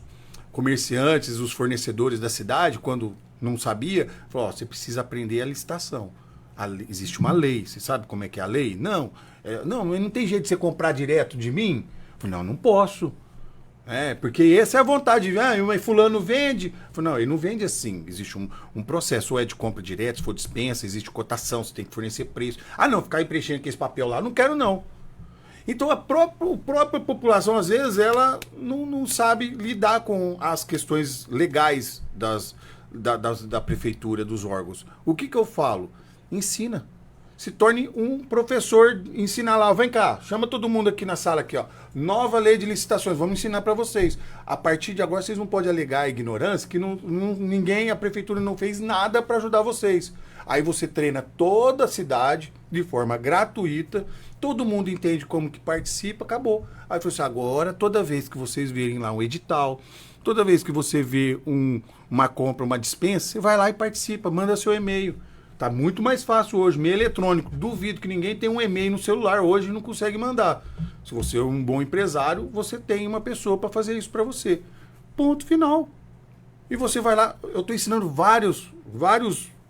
comerciantes, os fornecedores da cidade, quando não sabia, falou, você precisa aprender a licitação. Existe uma lei, você sabe como é que é a lei? Não, não tem jeito de você comprar direto de mim? Eu falei, não posso. Porque essa é a vontade. Mas fulano vende. Não, ele não vende assim. Existe um processo, ou é de compra direta, se for dispensa, existe cotação, você tem que fornecer preço. Não, ficar aí preenchendo com esse papel lá, não quero não. Então a própria população, às vezes, ela não sabe lidar com as questões legais da prefeitura, dos órgãos. O que eu falo? Ensina. Se torne um professor, ensina lá, vem cá, chama todo mundo aqui na sala aqui, nova lei de licitações, vamos ensinar para vocês. A partir de agora vocês não podem alegar a ignorância, que a prefeitura não fez nada para ajudar vocês. Aí você treina toda a cidade de forma gratuita, todo mundo entende como que participa, acabou. Aí você agora, toda vez que vocês verem lá um edital, toda vez que você vê uma compra, uma dispensa, você vai lá e participa, manda seu e-mail. Tá muito mais fácil hoje, e-mail eletrônico. Duvido que ninguém tenha um e-mail no celular hoje e não consegue mandar. Se você é um bom empresário, você tem uma pessoa para fazer isso para você. Ponto final. E você vai lá, eu estou ensinando vários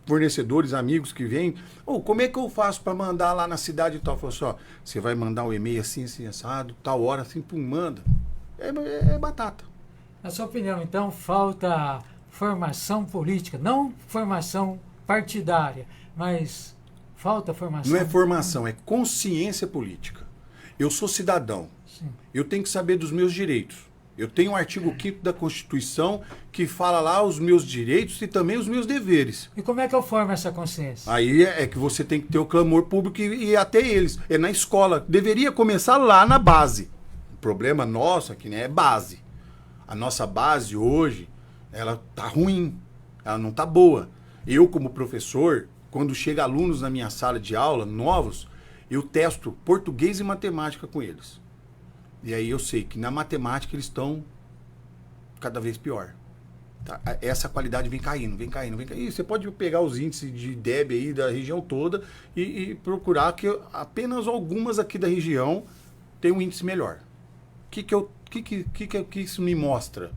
fornecedores, amigos que vêm, como é que eu faço para mandar lá na cidade e tal? Eu falo assim, ó, você vai mandar um e-mail assim, assado, tal hora, assim, pum, manda. É batata. Na sua opinião, então, falta formação política, não formação partidária, mas falta formação... Não é formação, é consciência política. Eu sou cidadão, eu tenho que saber dos meus direitos. Eu tenho o artigo 5º da Constituição que fala lá os meus direitos e também os meus deveres. E como é que eu formo essa consciência? Aí é que você tem que ter o clamor público e ir até eles. É na escola. Deveria começar lá na base. O problema nosso aqui, né, é base. A nossa base hoje, ela tá ruim. Ela não tá boa. Eu, como professor, quando chega alunos na minha sala de aula, novos, eu testo português e matemática com eles. E aí eu sei que na matemática eles estão cada vez pior. Tá? Essa qualidade vem caindo. E você pode pegar os índices de DEB aí da região toda e procurar que apenas algumas aqui da região tem um índice melhor. O que isso me mostra?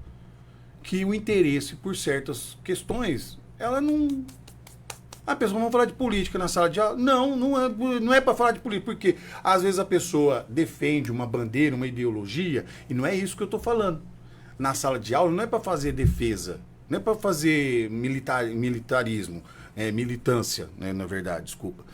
Que o interesse por certas questões, ela não... A pessoa vai falar de política na sala de aula. Não é para falar de política, porque às vezes a pessoa defende uma bandeira, uma ideologia, e não é isso que eu estou falando. Na sala de aula não é para fazer defesa, não é para fazer militarismo, militância, né, na verdade, desculpa.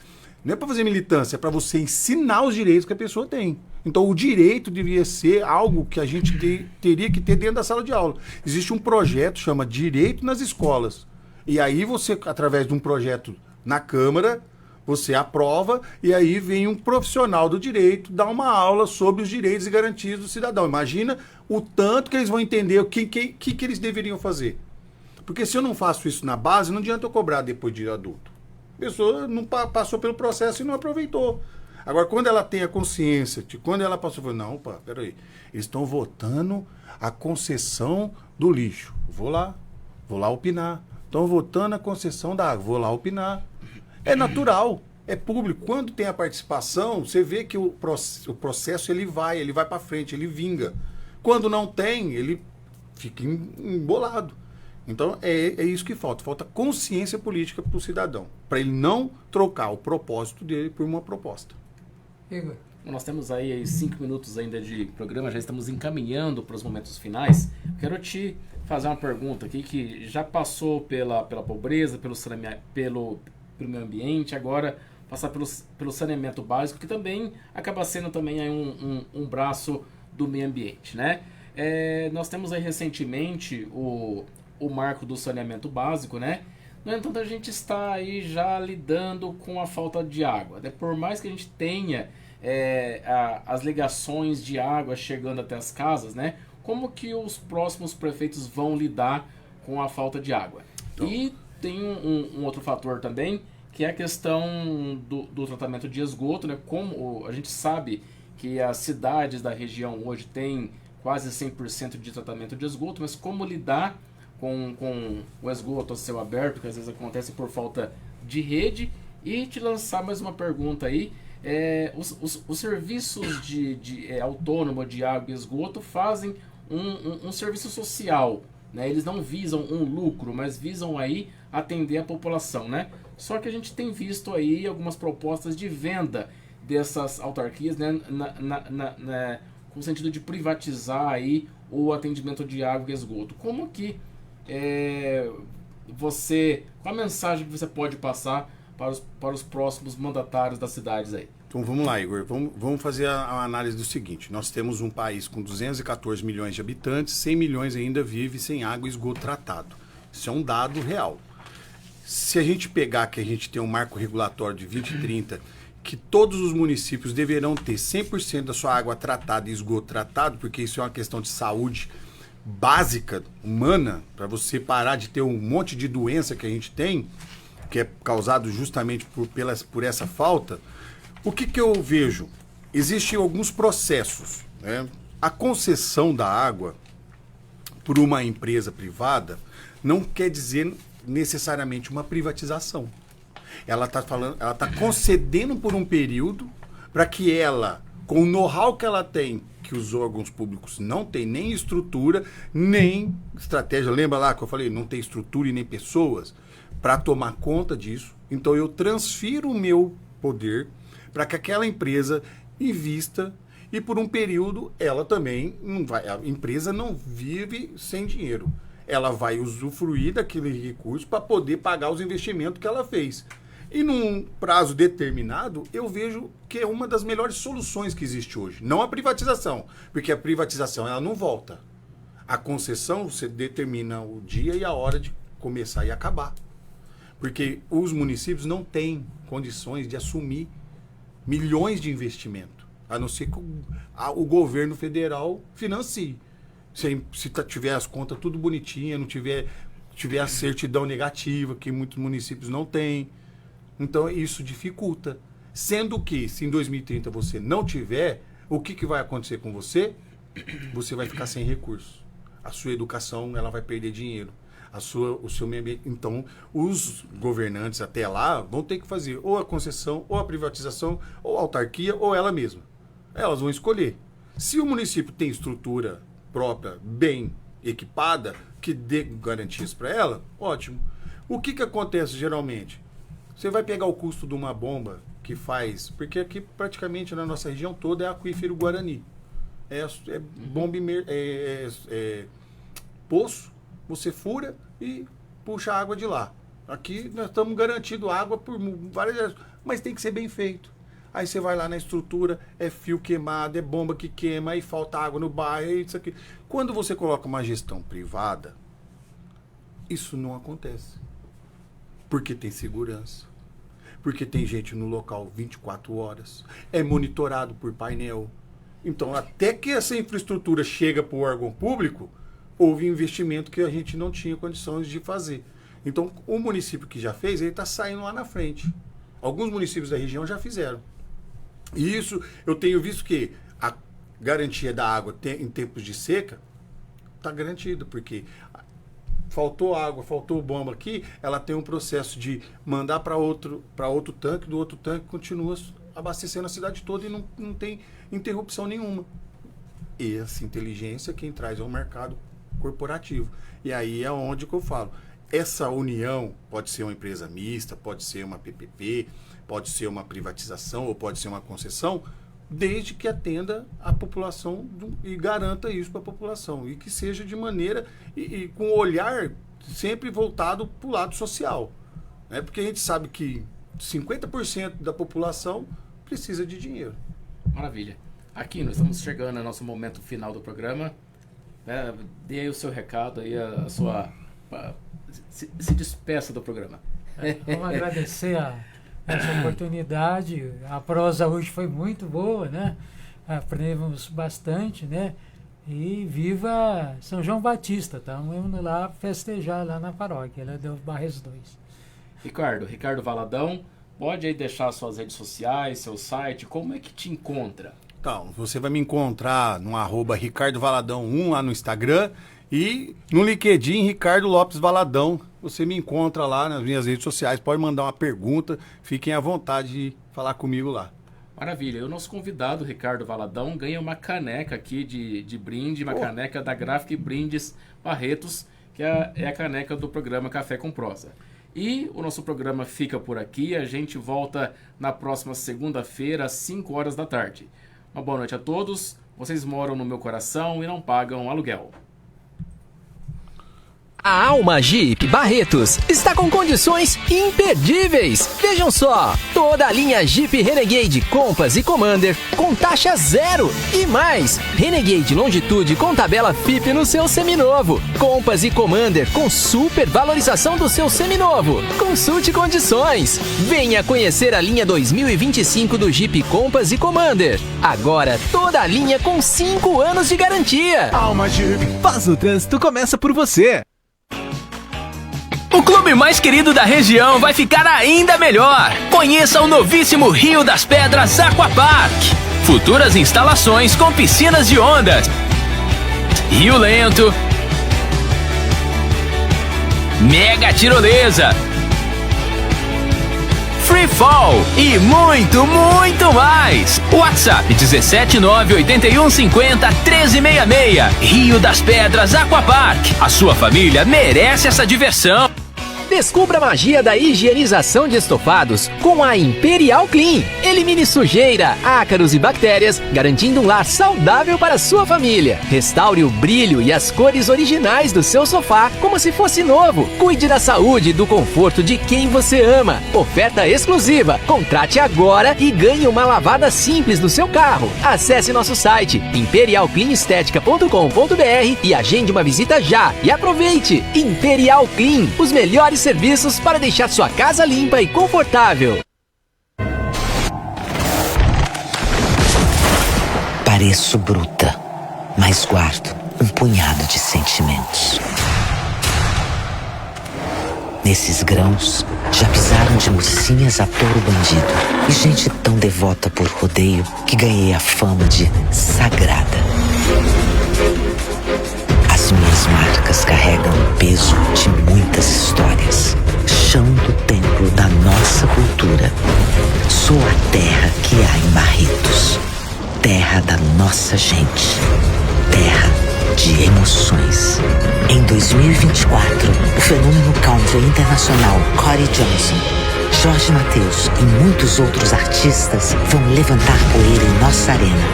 Não é para fazer militância, é para você ensinar os direitos que a pessoa tem. Então o direito devia ser algo que a gente teria que ter dentro da sala de aula. Existe um projeto, chama Direito nas Escolas. E aí você, através de um projeto na Câmara, você aprova e aí vem um profissional do direito dar uma aula sobre os direitos e garantias do cidadão. Imagina o tanto que eles vão entender o que eles deveriam fazer. Porque se eu não faço isso na base, não adianta eu cobrar depois de adulto. A pessoa não passou pelo processo e não aproveitou. Agora, quando ela tem a consciência, quando ela passou, não, peraí, eles estão votando a concessão do lixo. Vou lá opinar. Estão votando a concessão da água. Vou lá opinar. É natural, é público. Quando tem a participação, você vê que o processo ele vai para frente, ele vinga. Quando não tem, ele fica embolado. Então é isso que falta. Falta consciência política para o cidadão, para ele não trocar o propósito dele por uma proposta. Igor. Nós temos aí 5 minutos ainda de programa, já estamos encaminhando para os momentos finais. Quero te fazer uma pergunta aqui que já passou pela pobreza, pelo meio ambiente, agora passar pelo saneamento básico, que também acaba sendo também aí um braço do meio ambiente, né? Nós temos aí recentemente o marco do saneamento básico, né? No entanto, a gente está aí já lidando com a falta de água, né? Por mais que a gente tenha as ligações de água chegando até as casas, né? Como que os próximos prefeitos vão lidar com a falta de água? Então, e tem um outro fator também, que é a questão do tratamento de esgoto, né? Como a gente sabe que as cidades da região hoje têm quase 100% de tratamento de esgoto, mas como lidar com o esgoto a céu aberto, que às vezes acontece por falta de rede? E te lançar mais uma pergunta aí. Os serviços autônomo de água e esgoto fazem um serviço social, né? Eles não visam um lucro, mas visam aí atender a população, né? Só que a gente tem visto aí algumas propostas de venda dessas autarquias, né? Com o sentido de privatizar aí o atendimento de água e esgoto. Como que qual a mensagem que você pode passar para os próximos mandatários das cidades aí? Então vamos lá, Igor, vamos fazer a análise do seguinte. Nós temos um país com 214 milhões de habitantes, 100 milhões ainda vive sem água e esgoto tratado. Isso é um dado real. Se a gente pegar que a gente tem um marco regulatório de 2030, que todos os municípios deverão ter 100% da sua água tratada e esgoto tratado, porque isso é uma questão de saúde básica, humana, para você parar de ter um monte de doença que a gente tem, que é causado justamente por essa falta. O que eu vejo? Existem alguns processos, né? A concessão da água por uma empresa privada não quer dizer necessariamente uma privatização. Ela está concedendo por um período para que ela, com o know-how que ela tem, que os órgãos públicos não têm nem estrutura, nem estratégia. Lembra lá que eu falei, não tem estrutura e nem pessoas? para tomar conta disso. Então eu transfiro o meu poder para que aquela empresa invista e por um período ela também não vai, a empresa não vive sem dinheiro. Ela vai usufruir daquele recurso para poder pagar os investimentos que ela fez. E num prazo determinado, eu vejo que é uma das melhores soluções que existe hoje. Não a privatização, porque a privatização ela não volta. A concessão, você determina o dia e a hora de começar e acabar. Porque os municípios não têm condições de assumir milhões de investimento, a não ser que o governo federal financie. Se tiver as contas tudo bonitinha, não tiver a certidão negativa, que muitos municípios não têm. Então isso dificulta. Sendo que, se em 2030 você não tiver, o que vai acontecer com você? Você vai ficar sem recursos. A sua educação ela vai perder dinheiro. O seu meio ambiente. Então, os governantes até lá vão ter que fazer ou a concessão, ou a privatização, ou a autarquia, ou ela mesma. Elas vão escolher. Se o município tem estrutura própria, bem equipada, que dê garantias para ela, ótimo. O que acontece geralmente? Você vai pegar o custo de uma bomba que faz... Porque aqui praticamente na nossa região toda é aquífero Guarani. É bomba, poço, você fura e puxa a água de lá. Aqui nós estamos garantindo água por várias... Mas tem que ser bem feito. Aí você vai lá na estrutura, é fio queimado, é bomba que queima, aí falta água no bairro, é isso aqui. Quando você coloca uma gestão privada, isso não acontece. Porque tem segurança. Porque tem gente no local 24 horas. É monitorado por painel. Então, até que essa infraestrutura chega para o órgão público, houve investimento que a gente não tinha condições de fazer. Então, o município que já fez, ele está saindo lá na frente. Alguns municípios da região já fizeram. E isso, eu tenho visto que a garantia da água em tempos de seca está garantida, porque faltou água, faltou bomba aqui, ela tem um processo de mandar para outro tanque, do outro tanque continua abastecendo a cidade toda e não tem interrupção nenhuma. E essa inteligência quem traz é o mercado corporativo. E aí é onde que eu falo. Essa união pode ser uma empresa mista, pode ser uma PPP, pode ser uma privatização ou pode ser uma concessão, desde que atenda a população e garanta isso para a população. E que seja de maneira e com o olhar sempre voltado para o lado social. Né? Porque a gente sabe que 50% da população precisa de dinheiro. Maravilha. Aqui nós estamos chegando ao nosso momento final do programa. Dê aí o seu recado, aí a sua... Se despeça do programa. Vamos agradecer essa oportunidade. A prosa hoje foi muito boa, né? Aprendemos bastante, né? E viva São João Batista. Estamos indo lá festejar lá na paróquia, lá do Barres 2. Ricardo Valadão, pode aí deixar suas redes sociais, seu site, como é que te encontra? Então, você vai me encontrar no @RicardoValadão1 lá no Instagram e no LinkedIn, Ricardo Lopes Valadão. Você me encontra lá nas minhas redes sociais, pode mandar uma pergunta, fiquem à vontade de falar comigo lá. Maravilha. O nosso convidado, Ricardo Valadão, ganha uma caneca aqui de brinde, uma caneca da Graphic Brindes Barretos, que é a caneca do programa Café com Prosa. E o nosso programa fica por aqui, a gente volta na próxima segunda-feira, às 5 horas da tarde. Uma boa noite a todos, vocês moram no meu coração e não pagam aluguel. A Alma Jeep Barretos está com condições imperdíveis. Vejam só, toda a linha Jeep Renegade Compass e Commander com taxa 0 e mais. Renegade Longitude com tabela FIP no seu seminovo. Compass e Commander com super valorização do seu seminovo. Consulte condições. Venha conhecer a linha 2025 do Jeep Compass e Commander. Agora toda a linha com 5 anos de garantia. Alma Jeep, faz o trânsito, começa por você. O clube mais querido da região vai ficar ainda melhor. Conheça o novíssimo Rio das Pedras Aquapark. Futuras instalações com piscinas de ondas, rio lento, mega tirolesa, free fall e muito, muito mais. WhatsApp 17981501366. Rio das Pedras Aquapark. A sua família merece essa diversão. Descubra a magia da higienização de estofados com a Imperial Clean. Elimine sujeira, ácaros e bactérias, garantindo um lar saudável para a sua família. Restaure o brilho e as cores originais do seu sofá como se fosse novo. Cuide da saúde e do conforto de quem você ama. Oferta exclusiva. Contrate agora e ganhe uma lavada simples no seu carro. Acesse nosso site imperialcleanestetica.com.br e agende uma visita já. E aproveite! Imperial Clean, os melhores serviços para deixar sua casa limpa e confortável. Pareço bruta, mas guardo um punhado de sentimentos. Nesses grãos, já pisaram de mocinhas a touro bandido e gente tão devota por rodeio que ganhei a fama de sagrada. As minhas marcas carregam o peso de muitas histórias. Chão do templo da nossa cultura. Sou a terra que há em Barretos. Terra da nossa gente. Terra de emoções. Em 2024, o fenômeno country internacional Corey Johnson, Jorge Mateus e muitos outros artistas vão levantar poeira em nossa arena.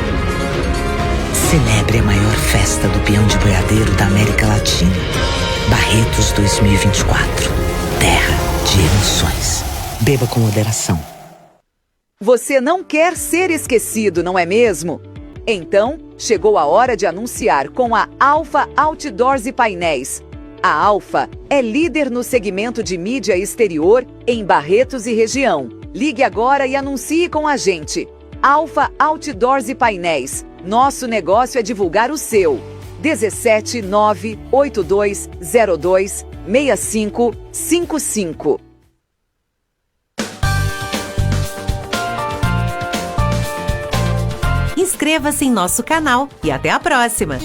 Celebre a maior festa do peão de boiadeiro da América Latina. Barretos 2024. Terra de emoções. Beba com moderação. Você não quer ser esquecido, não é mesmo? Então, chegou a hora de anunciar com a Alfa Outdoors e Painéis. A Alfa é líder no segmento de mídia exterior em Barretos e região. Ligue agora e anuncie com a gente. Alfa Outdoors e Painéis. Nosso negócio é divulgar o seu. 17 98202 6555. Inscreva-se em nosso canal e até a próxima!